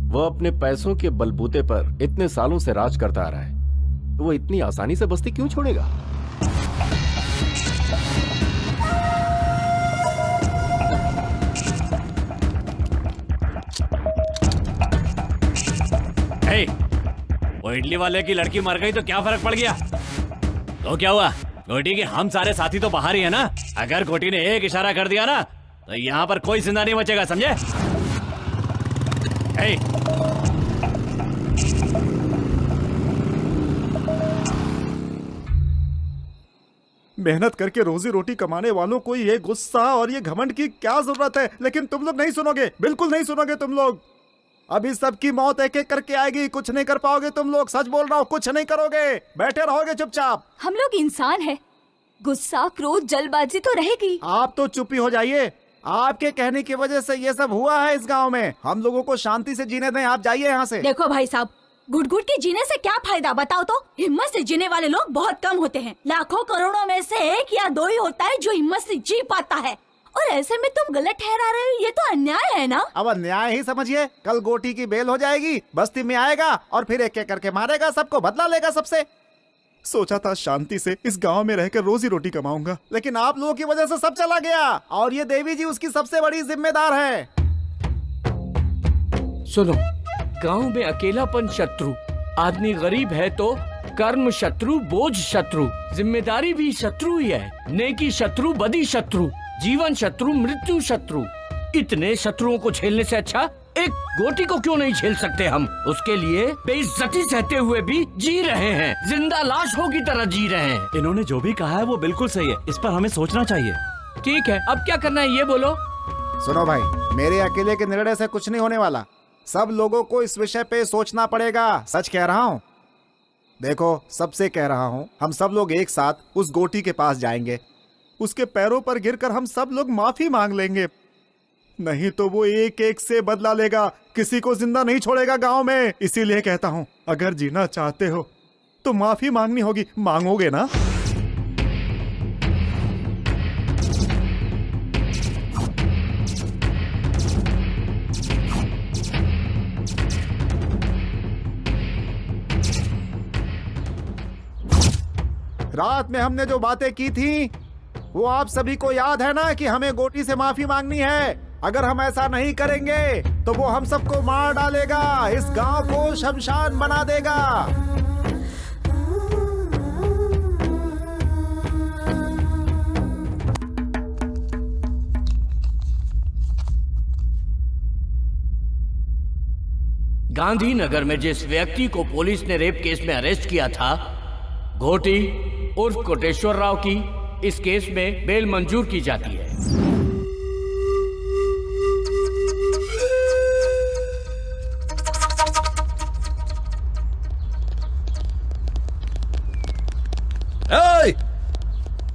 वो अपने पैसों के बलबूते पर इतने सालों से राज करता आ रहा है, तो वो इतनी आसानी से बस्ती क्यों छोड़ेगा? वो इडली वाले की लड़की मर गई तो क्या फर्क पड़ गया? तो क्या हुआ? गोटी के हम सारे साथी तो बाहर ही है ना। अगर गोटी ने एक इशारा कर दिया ना तो यहाँ पर कोई जिंदा नहीं बचेगा, समझे? मेहनत करके रोजी रोटी कमाने वालों को ये गुस्सा और ये घमंड की क्या जरूरत है? लेकिन तुम लोग नहीं सुनोगे, बिल्कुल नहीं सुनोगे तुम लोग। अभी सबकी मौत एक एक करके आएगी, कुछ नहीं कर पाओगे तुम लोग। सच बोल रहा हूँ, कुछ नहीं करोगे, बैठे रहोगे चुपचाप। हम लोग इंसान हैं, गुस्सा, क्रोध, जल्दबाजी तो रहेगी। आप तो चुप ही हो जाइए। आपके कहने की वजह से ये सब हुआ है इस गांव में। हम लोगों को शांति से जीने दें, आप जाइए यहाँ से। देखो भाई साहब, घुट घुट के जीने से क्या फायदा बताओ तो? हिम्मत से जीने वाले लोग बहुत कम होते हैं। लाखों करोड़ों में से 1 या 2 ही होता है जो हिम्मत से जी पाता है। और ऐसे में तुम गलत ठहरा रहे हो, ये तो अन्याय है ना? अब अन्याय ही समझिए। कल गोटी की बेल हो जाएगी, बस्ती में आएगा और फिर एक एक करके मारेगा सबको, बदला लेगा सबसे। सोचा था शांति से इस गांव में रहकर रोजी रोटी कमाऊंगा, लेकिन आप लोगों की वजह से सब चला गया। और ये देवी जी उसकी सबसे बड़ी जिम्मेदार है। सुनो, गांव में अकेलापन शत्रु, आदमी गरीब है तो कर्म शत्रु, बोझ शत्रु, जिम्मेदारी भी शत्रु ही है। नेकी शत्रु, बदी शत्रु, जीवन शत्रु, मृत्यु शत्रु। इतने शत्रुओं को झेलने से अच्छा एक गोटी को क्यों नहीं झेल सकते हम? उसके लिए बेइज्जती सहते हुए भी जी रहे हैं, जिंदा लाशों की तरह जी रहे हैं। इन्होंने जो भी कहा है वो बिल्कुल सही है, इस पर हमें सोचना चाहिए। ठीक है, अब क्या करना है ये बोलो। सुनो भाई, मेरे अकेले के निर्णय से कुछ नहीं होने वाला। सब लोगों को इस विषय पे सोचना पड़ेगा। सच कह रहा हूँ। देखो, सबसे कह रहा हूँ, हम सब लोग एक साथ उस गोटी के पास जाएंगे। उसके पैरों पर गिरकर हम सब लोग माफी मांग लेंगे। नहीं तो वो एक एक से बदला लेगा, किसी को जिंदा नहीं छोड़ेगा गांव में। इसीलिए कहता हूँ, अगर जीना चाहते हो तो माफी मांगनी होगी। मांगोगे ना? रात में हमने जो बातें की थी वो आप सभी को याद है ना, कि हमें गोटी से माफी मांगनी है। अगर हम ऐसा नहीं करेंगे तो वो हम सबको मार डालेगा, इस गांव को शमशान बना देगा। गांधीनगर में जिस व्यक्ति को पुलिस ने रेप केस में अरेस्ट किया था, घोटी उर्फ कोटेश्वर राव की इस केस में बेल मंजूर की जाती है।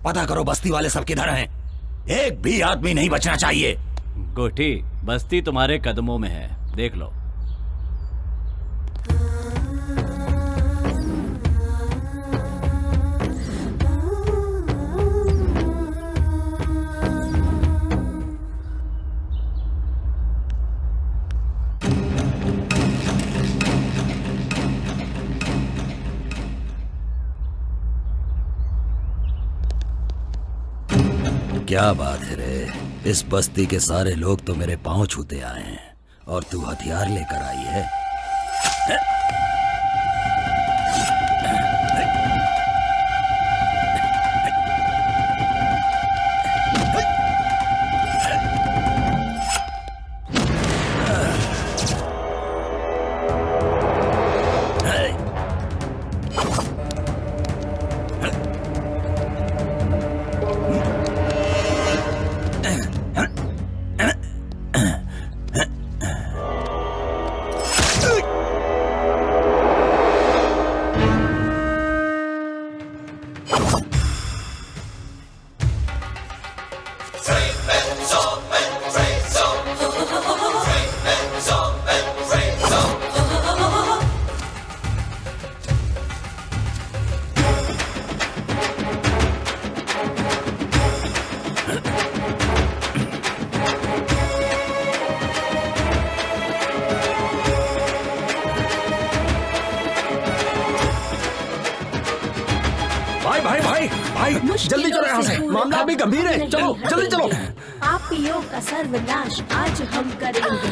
पता करो बस्ती वाले सब किधर हैं। एक भी आदमी नहीं बचना चाहिए। कोठी, बस्ती तुम्हारे कदमों में है, देख लो। क्या बात है रे, इस बस्ती के सारे लोग तो मेरे पांव छूते आए हैं और तू हथियार लेकर आई है। जल्दी चलो यहाँ से, मामला अभी गंभीर है। चलो जल्दी चलो। पापियों का सर्वनाश आज हम करेंगे,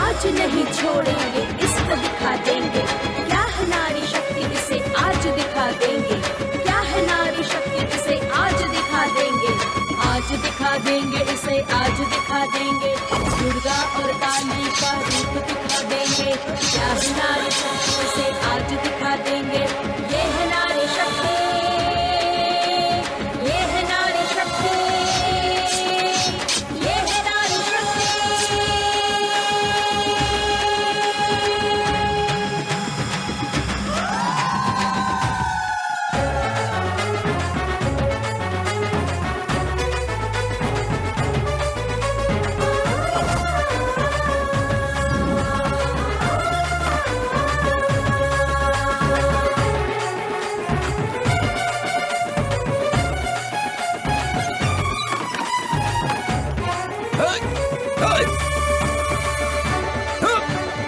आज नहीं छोड़ेंगे, इसको दिखा देंगे। क्या है नारी शक्ति, इसे आज दिखा देंगे। क्या है नारी शक्ति, इसे आज दिखा देंगे। आज दिखा देंगे, इसे आज दिखा देंगे। दुर्गा और काली का रूप दिखा देंगे। क्या है नारी शक्ति, इसे आज दिखा देंगे। ये है नारी शक्ति, ये है नारी शक्ति, ये है नारी शक्ति।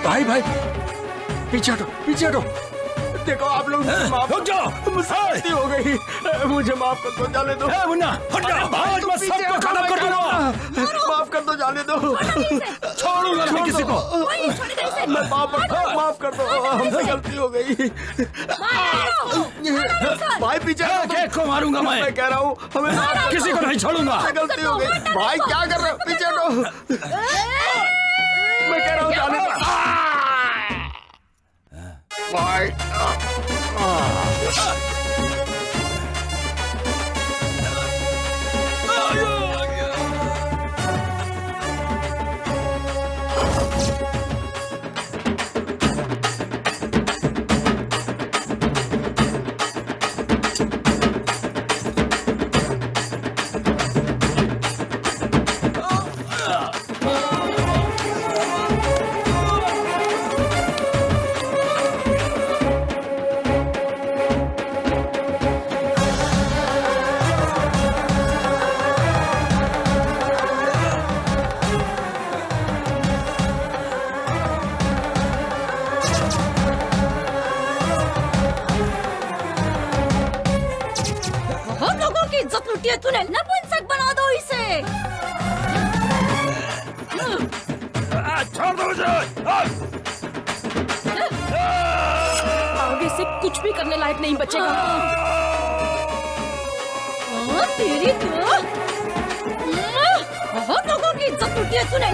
भाई भाई पीछे हटो, पीछे हटो। देखो आप लोग रुक जाओ, मुझसे गलती हो गई, मुझे माफ कर दो, जाने दो। मुन्ना हट जाओ, आज मैं सबको खत्म कर दूंगा। माफ कर दो, जाने दो, छोड़ूंगा नहीं किसी को। मैं माफ कर दो, हमसे गलती हो गई। भाई पीछे केक को मारूंगा मैं कह रहा हूँ, हमें किसी को नहीं छोड़ूंगा। गलती हो गई। भाई क्या कर रहे हो, पीछे हटो। मैं कह रहा हूँ जाने दो भाई। इज्जत लुटी है तूने, नपुंसक बना दो इसे। छोड़ दो मुझे। आगे से कुछ भी करने लायक नहीं बचेगा। तेरी तो बहुत लोगों की इज्जत लुटी है तूने।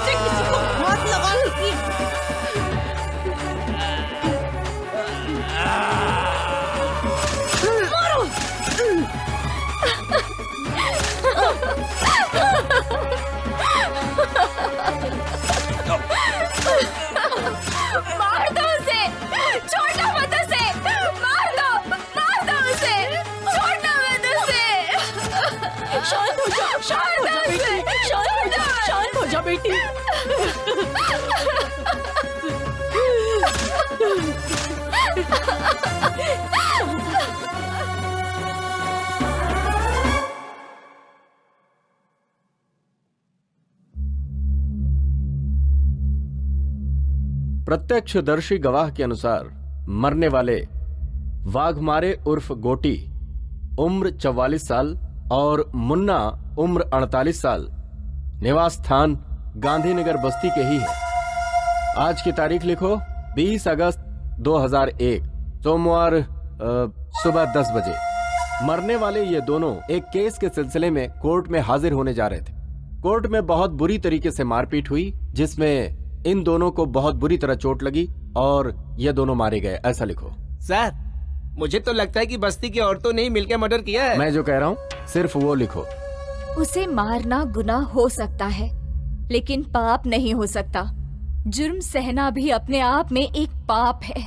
किसी को हाथ लगा लगी। प्रत्यक्षदर्शी गवाह के अनुसार मरने वाले वाघमारे उर्फ गोटी उम्र 44 साल और मुन्ना उम्र 48 साल निवास स्थान गांधीनगर बस्ती के ही है। आज की तारीख लिखो 20 अगस्त 2001 सोमवार सुबह 10 बजे। मरने वाले ये दोनों एक केस के सिलसिले में कोर्ट में हाजिर होने जा रहे थे। कोर्ट में बहुत बुरी तरीके से मारपीट हुई जिसमें इन दोनों को बहुत बुरी तरह चोट लगी और ये दोनों मारे गए, ऐसा लिखो। सर मुझे तो लगता है कि बस्ती की औरतों ने ही मिलकर मर्डर किया है। मैं जो कह रहा हूँ सिर्फ वो लिखो। उसे मारना गुनाह हो सकता है लेकिन पाप नहीं हो सकता। जुर्म सहना भी अपने आप में एक पाप है।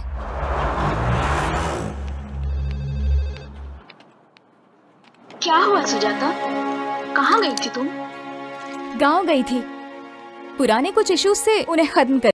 क्या हुआ सुजाता, कहाँ गई थी तुम? गांव गई थी, पुराने कुछ इश्यूज से उन्हें खत्म कर